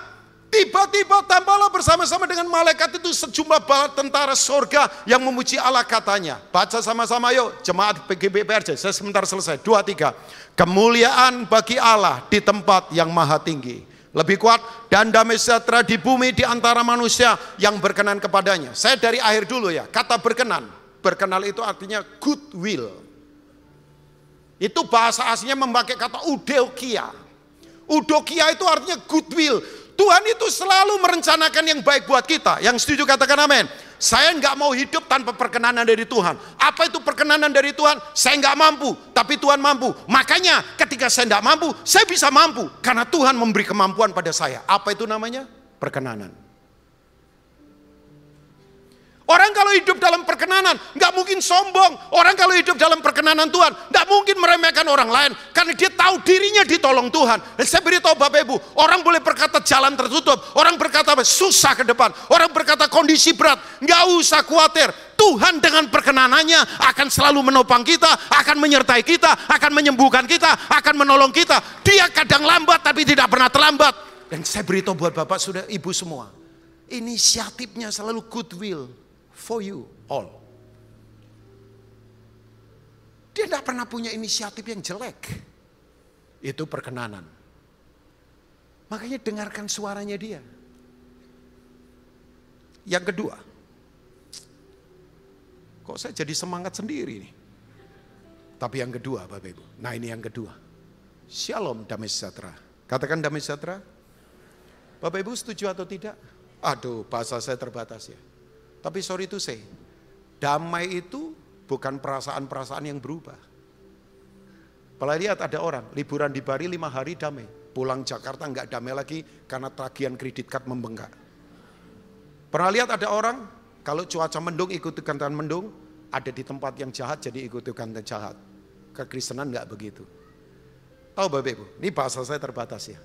tiba-tiba tampaklah bersama-sama dengan malaikat itu sejumlah bala tentara sorga yang memuji Allah katanya. Baca sama-sama yuk, jemaat GBI PRJ. Saya sebentar selesai, 2, 3. Kemuliaan bagi Allah di tempat yang maha tinggi. Lebih kuat dan damai sejahtera di bumi di antara manusia yang berkenan kepadanya. Saya dari akhir dulu ya, kata berkenan. Berkenan itu artinya goodwill. Itu bahasa aslinya memakai kata eudokia. Eudokia itu artinya goodwill. Tuhan itu selalu merencanakan yang baik buat kita. Yang setuju katakan amin. Saya nggak mau hidup tanpa perkenanan dari Tuhan. Apa itu perkenanan dari Tuhan? Saya nggak mampu, tapi Tuhan mampu. Makanya ketika saya nggak mampu, saya bisa mampu. Karena Tuhan memberi kemampuan pada saya. Apa itu namanya? Perkenanan. Orang kalau hidup dalam perkenanan, nggak mungkin sombong. Orang kalau hidup dalam perkenanan Tuhan, nggak mungkin meremehkan orang lain. Karena dia tahu dirinya ditolong Tuhan. Dan saya beritahu Bapak Ibu, orang boleh berkata jalan tertutup. Orang berkata susah ke depan. Orang berkata kondisi berat. Nggak usah khawatir. Tuhan dengan perkenanannya akan selalu menopang kita, akan menyertai kita, akan menyembuhkan kita, akan menolong kita. Dia kadang lambat tapi tidak pernah terlambat. Dan saya beritahu buat Bapak, Saudara, Ibu semua. Inisiatifnya selalu goodwill. For you all. Dia tidak pernah punya inisiatif yang jelek. Itu perkenanan. Makanya dengarkan suaranya dia. Yang kedua. Kok saya jadi semangat sendiri nih. Tapi yang kedua Bapak Ibu. Nah ini yang kedua. Shalom, damai sejahtera. Katakan damai sejahtera. Bapak Ibu setuju atau tidak? Aduh, bahasa saya terbatas ya. Tapi sorry to say, damai itu bukan perasaan-perasaan yang berubah. Pernah lihat ada orang liburan di Bali 5 hari damai, pulang Jakarta nggak damai lagi karena tagihan kredit card membengkak. Pernah lihat ada orang kalau cuaca mendung ikuti kantan mendung, ada di tempat yang jahat jadi ikuti kantan jahat. Kekristenan nggak begitu. Tahu Bapak Ibu, ini bahasa saya terbatas ya.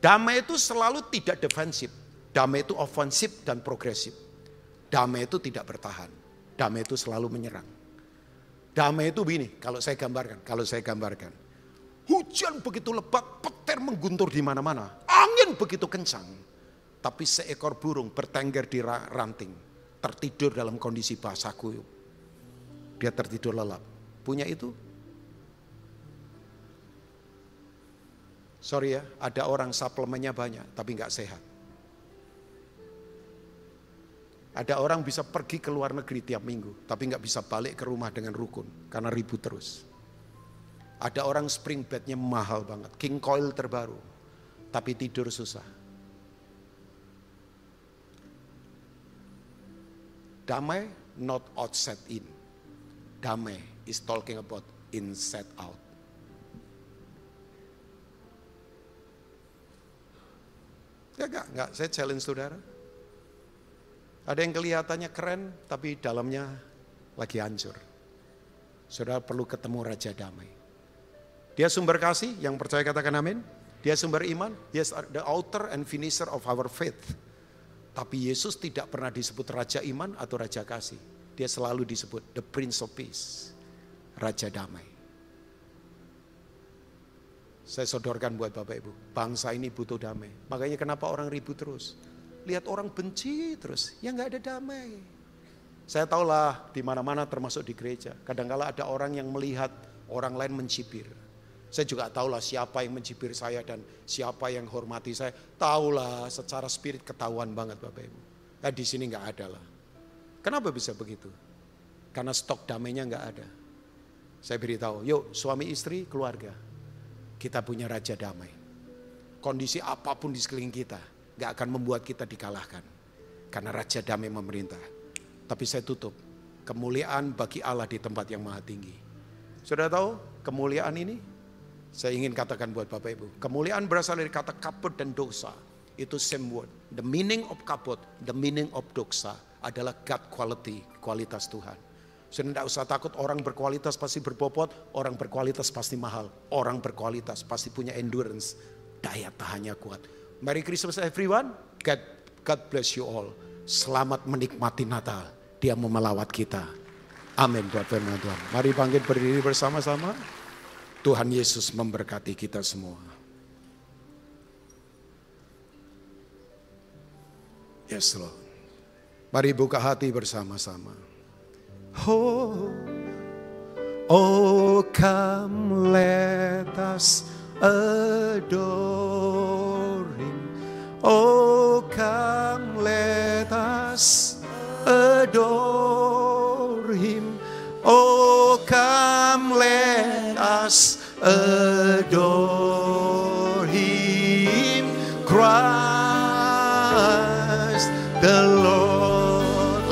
Damai itu selalu tidak defensif, damai itu ofensif dan progresif. Damai itu tidak bertahan. Damai itu selalu menyerang. Damai itu begini, kalau saya gambarkan. Hujan begitu lebat, petir mengguntur di mana-mana. Angin begitu kencang. Tapi seekor burung bertengger di ranting. Tertidur dalam kondisi basah kuyup. Dia tertidur lelap. Punya itu? Sorry ya, ada orang suplemennya banyak, tapi nggak sehat. Ada orang bisa pergi ke luar negeri tiap minggu, tapi nggak bisa balik ke rumah dengan rukun, karena ribut terus. Ada orang spring bednya mahal banget, king coil terbaru, tapi tidur susah. Damai not outside in. Damai is talking about inside out. Ya enggak, saya challenge saudara. Ada yang kelihatannya keren, tapi dalamnya lagi hancur. Saudara perlu ketemu Raja Damai. Dia sumber kasih, yang percaya katakan amin. Dia sumber iman, yes, the author and finisher of our faith. Tapi Yesus tidak pernah disebut Raja Iman atau Raja Kasih. Dia selalu disebut the Prince of Peace, Raja Damai. Saya sodorkan buat Bapak Ibu, bangsa ini butuh damai. Makanya kenapa orang ribut terus? Lihat orang benci terus, ya nggak ada damai. Saya tahulah di mana-mana termasuk di gereja. Kadang-kala ada orang yang melihat orang lain mencibir. Saya juga tahulah siapa yang mencibir saya dan siapa yang hormati saya. Tahulah secara spirit ketahuan banget Bapak Ibu. Di sini nggak ada lah. Kenapa bisa begitu? Karena stok damainya nggak ada. Saya beritahu, yuk suami istri keluarga, kita punya Raja Damai. Kondisi apapun di sekeliling kita gak akan membuat kita dikalahkan. Karena Raja Damai memerintah. Tapi saya tutup. Kemuliaan bagi Allah di tempat yang maha tinggi. Sudah tahu kemuliaan ini? Saya ingin katakan buat Bapak Ibu. Kemuliaan berasal dari kata kabut dan dosa. Itu same word. The meaning of kabut, the meaning of dosa adalah God quality, kualitas Tuhan. Sudah tidak usah takut orang berkualitas pasti berbobot. Orang berkualitas pasti mahal. Orang berkualitas pasti punya endurance. Daya tahannya kuat. Merry Christmas everyone. God bless you all. Selamat menikmati Natal. Dia mau melawat kita. Amin buat firman Tuhan. Mari bangkit berdiri bersama-sama. Tuhan Yesus memberkati kita semua. Yes Lord. Mari buka hati bersama-sama. Oh come let us adore Him. Oh come let us adore Him. Oh come let us adore Him. Christ the Lord.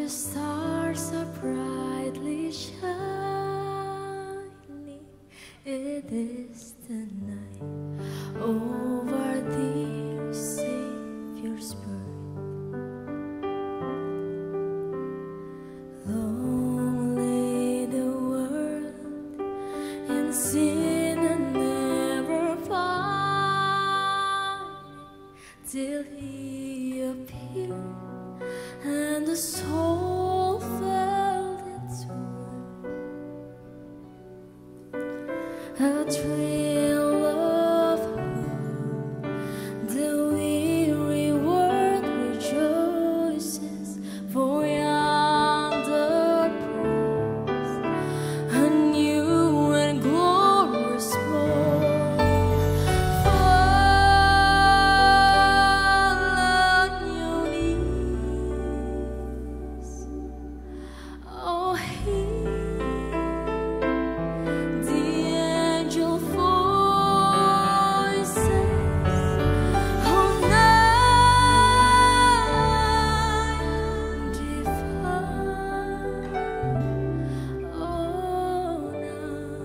the stars are brightly shining. It is the night over dear Savior's birth. Long lay the world in sin and never find, till He appeared and the soul felt its worth. A thrill of hope, the weary world rejoices, for yonder breaks a new and glorious morn. Fall on your knees, oh, hear the angel voices, oh, night divine, oh, night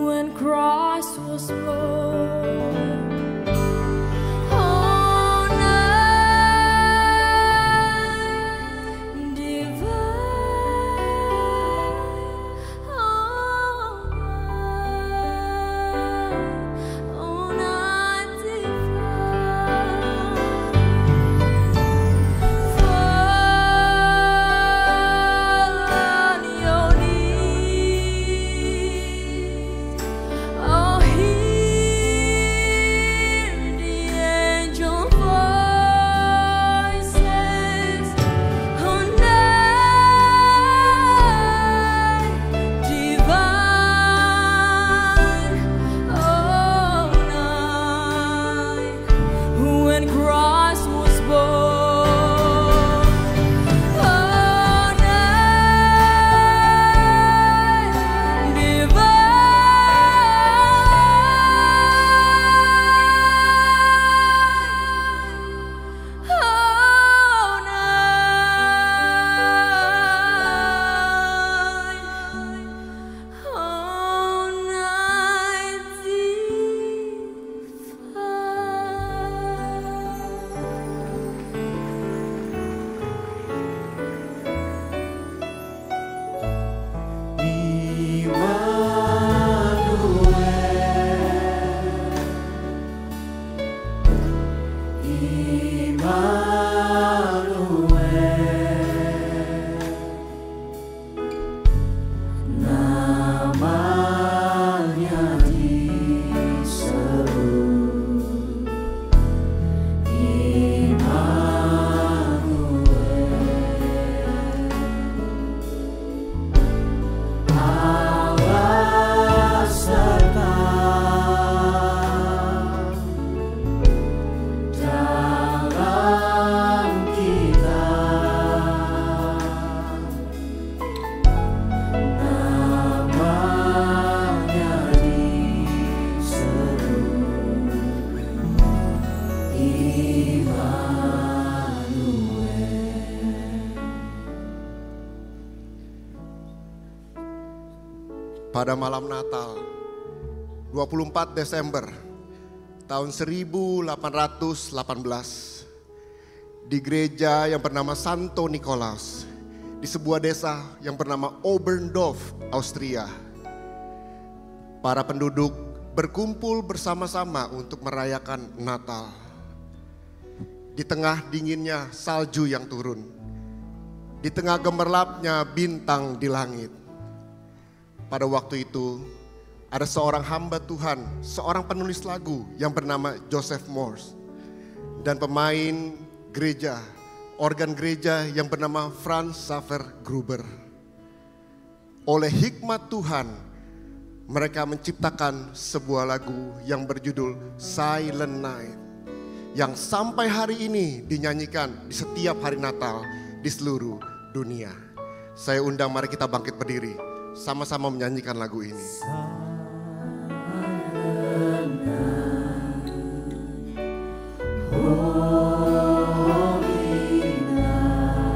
when Christ was born. Oh, night divine, oh, night divine. Fall on your knees, oh, hear the angel voices, oh, night divine, oh, night when Christ was born. Oh, night divine, oh, night Namanya diseru Immanuel, Allah serta dalam kita. Namanya diseru Immanuel. Pada malam Natal 24 Desember tahun 1818 di gereja yang bernama Santo Nikolaus di sebuah desa yang bernama Oberndorf, Austria. Para penduduk berkumpul bersama-sama untuk merayakan Natal. Di tengah dinginnya salju yang turun, di tengah gemerlapnya bintang di langit. Pada waktu itu ada seorang hamba Tuhan, seorang penulis lagu yang bernama Joseph Morse, dan pemain gereja, organ gereja yang bernama Franz Xaver Gruber. Oleh hikmat Tuhan, mereka menciptakan sebuah lagu yang berjudul Silent Night, yang sampai hari ini dinyanyikan di setiap hari Natal di seluruh dunia. Saya undang, mari kita bangkit berdiri, sama-sama menyanyikan lagu ini. Holy night.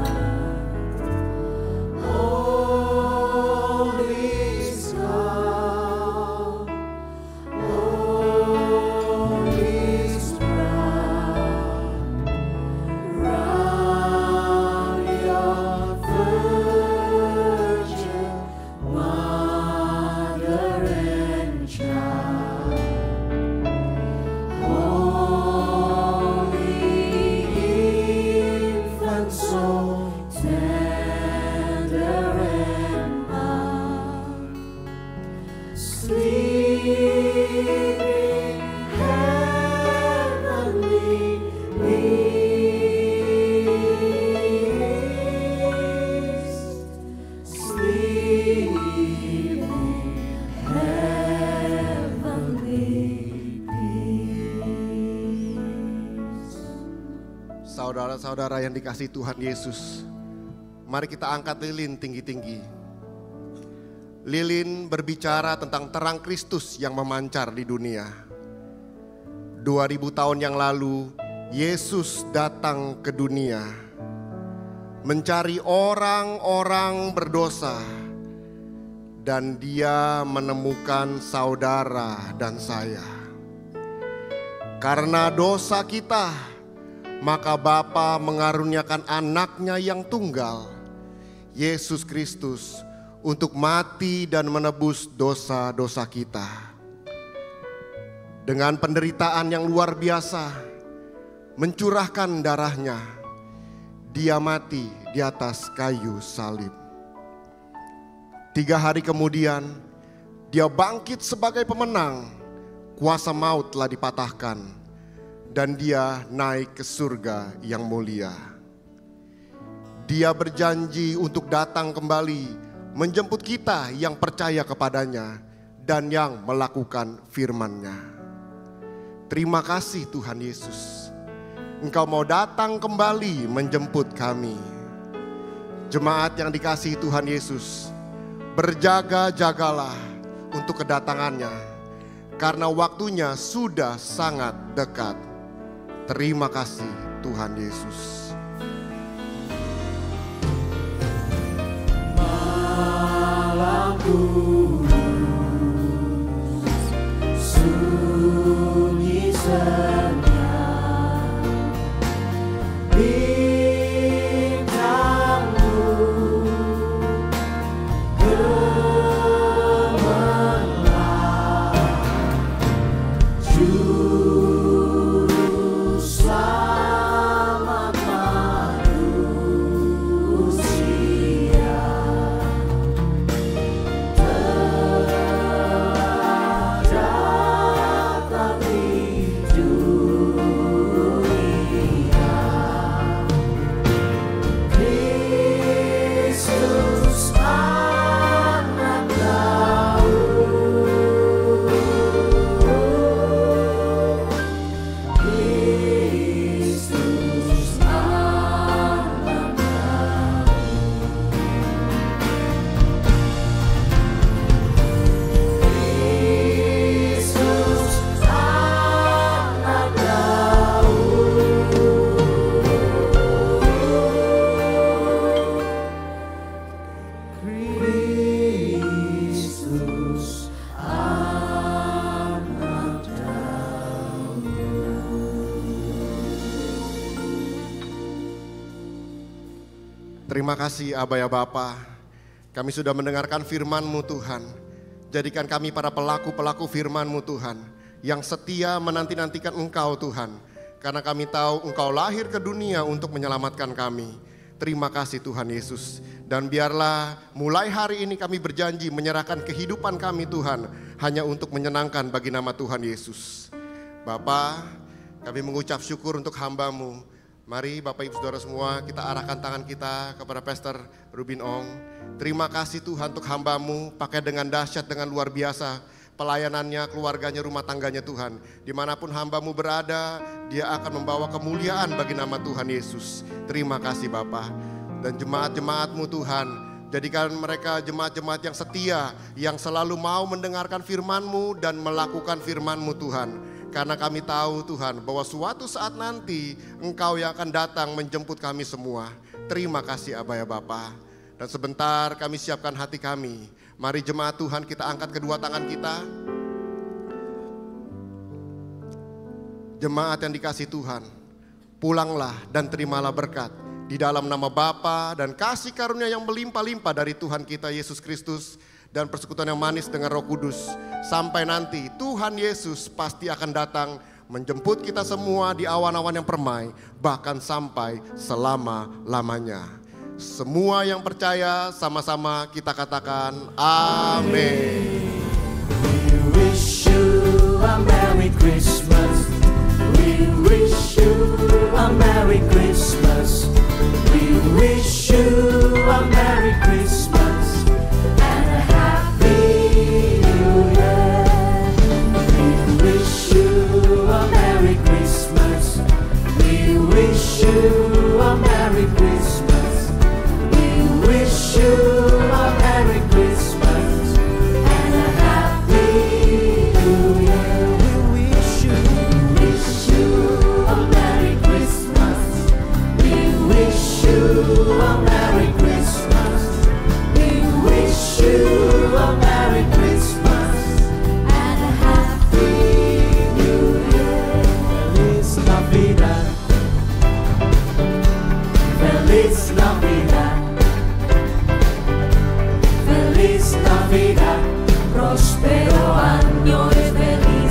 tender and mild, sleeping heavenly peace, sleeping heavenly peace. Saudara-saudara yang dikasihi Tuhan Yesus, mari kita angkat lilin tinggi-tinggi. Lilin berbicara tentang terang Kristus yang memancar di dunia. 2000 tahun yang lalu, Yesus datang ke dunia mencari orang-orang berdosa, dan Dia menemukan saudara dan saya. Karena dosa kita, maka Bapa mengaruniakan anaknya yang tunggal, Yesus Kristus, untuk mati dan menebus dosa-dosa kita. Dengan penderitaan yang luar biasa, mencurahkan darahnya, Dia mati di atas kayu salib. 3 hari kemudian, Dia bangkit sebagai pemenang. Kuasa maut telah dipatahkan, dan Dia naik ke surga yang mulia. Dia berjanji untuk datang kembali menjemput kita yang percaya kepadanya dan yang melakukan firman-Nya. Terima kasih Tuhan Yesus, Engkau mau datang kembali menjemput kami. Jemaat yang dikasihi Tuhan Yesus, berjaga-jagalah untuk kedatangannya, karena waktunya sudah sangat dekat. Terima kasih Tuhan Yesus. Malam kudus, sunyi senyap, bintangmu gemerlap, juru selamat manusia. Terima kasih Aba ya Bapa, kami sudah mendengarkan firman-Mu Tuhan. Jadikan kami para pelaku-pelaku firman-Mu Tuhan, yang setia menanti-nantikan Engkau Tuhan. Karena kami tahu Engkau lahir ke dunia untuk menyelamatkan kami. Terima kasih Tuhan Yesus. Dan biarlah mulai hari ini kami berjanji menyerahkan kehidupan kami Tuhan, hanya untuk menyenangkan bagi nama Tuhan Yesus. Bapa, kami mengucap syukur untuk hamba-Mu. Mari Bapak Ibu Saudara semua, kita arahkan tangan kita kepada Pastor Rubin Ong. Terima kasih Tuhan untuk hamba-Mu, pakai dengan dahsyat, dengan luar biasa pelayanannya, keluarganya, rumah tangganya Tuhan. Dimanapun hamba-Mu berada, dia akan membawa kemuliaan bagi nama Tuhan Yesus. Terima kasih Bapa. Dan jemaat-jemaat-Mu Tuhan, jadikan mereka jemaat-jemaat yang setia, yang selalu mau mendengarkan firman-Mu dan melakukan firman-Mu Tuhan. Karena kami tahu Tuhan bahwa suatu saat nanti Engkau yang akan datang menjemput kami semua. Terima kasih Aba ya Bapa. Dan sebentar kami siapkan hati kami. Mari jemaat Tuhan, kita angkat kedua tangan kita. Jemaat yang dikasihi Tuhan, pulanglah dan terimalah berkat di dalam nama Bapa dan kasih karunia yang melimpah-limpah dari Tuhan kita Yesus Kristus dan persekutuan yang manis dengan Roh Kudus. Sampai nanti Tuhan Yesus pasti akan datang menjemput kita semua di awan-awan yang permai, bahkan sampai selama-lamanya. Semua yang percaya sama-sama kita katakan amin. We wish you a Merry Christmas. We wish you a Merry Christmas. We wish you a Merry Christmas and a Happy New Year. We wish you a Merry Christmas. We wish you a Merry Christmas. We wish you a Merry Christmas and a Happy New Year. We wish you a Merry Christmas. We wish you a Merry Christmas. We wish you a Merry Christmas and a Happy New Year. Feliz Navidad. Feliz Navidad. Feliz Navidad. Prospero año y feliz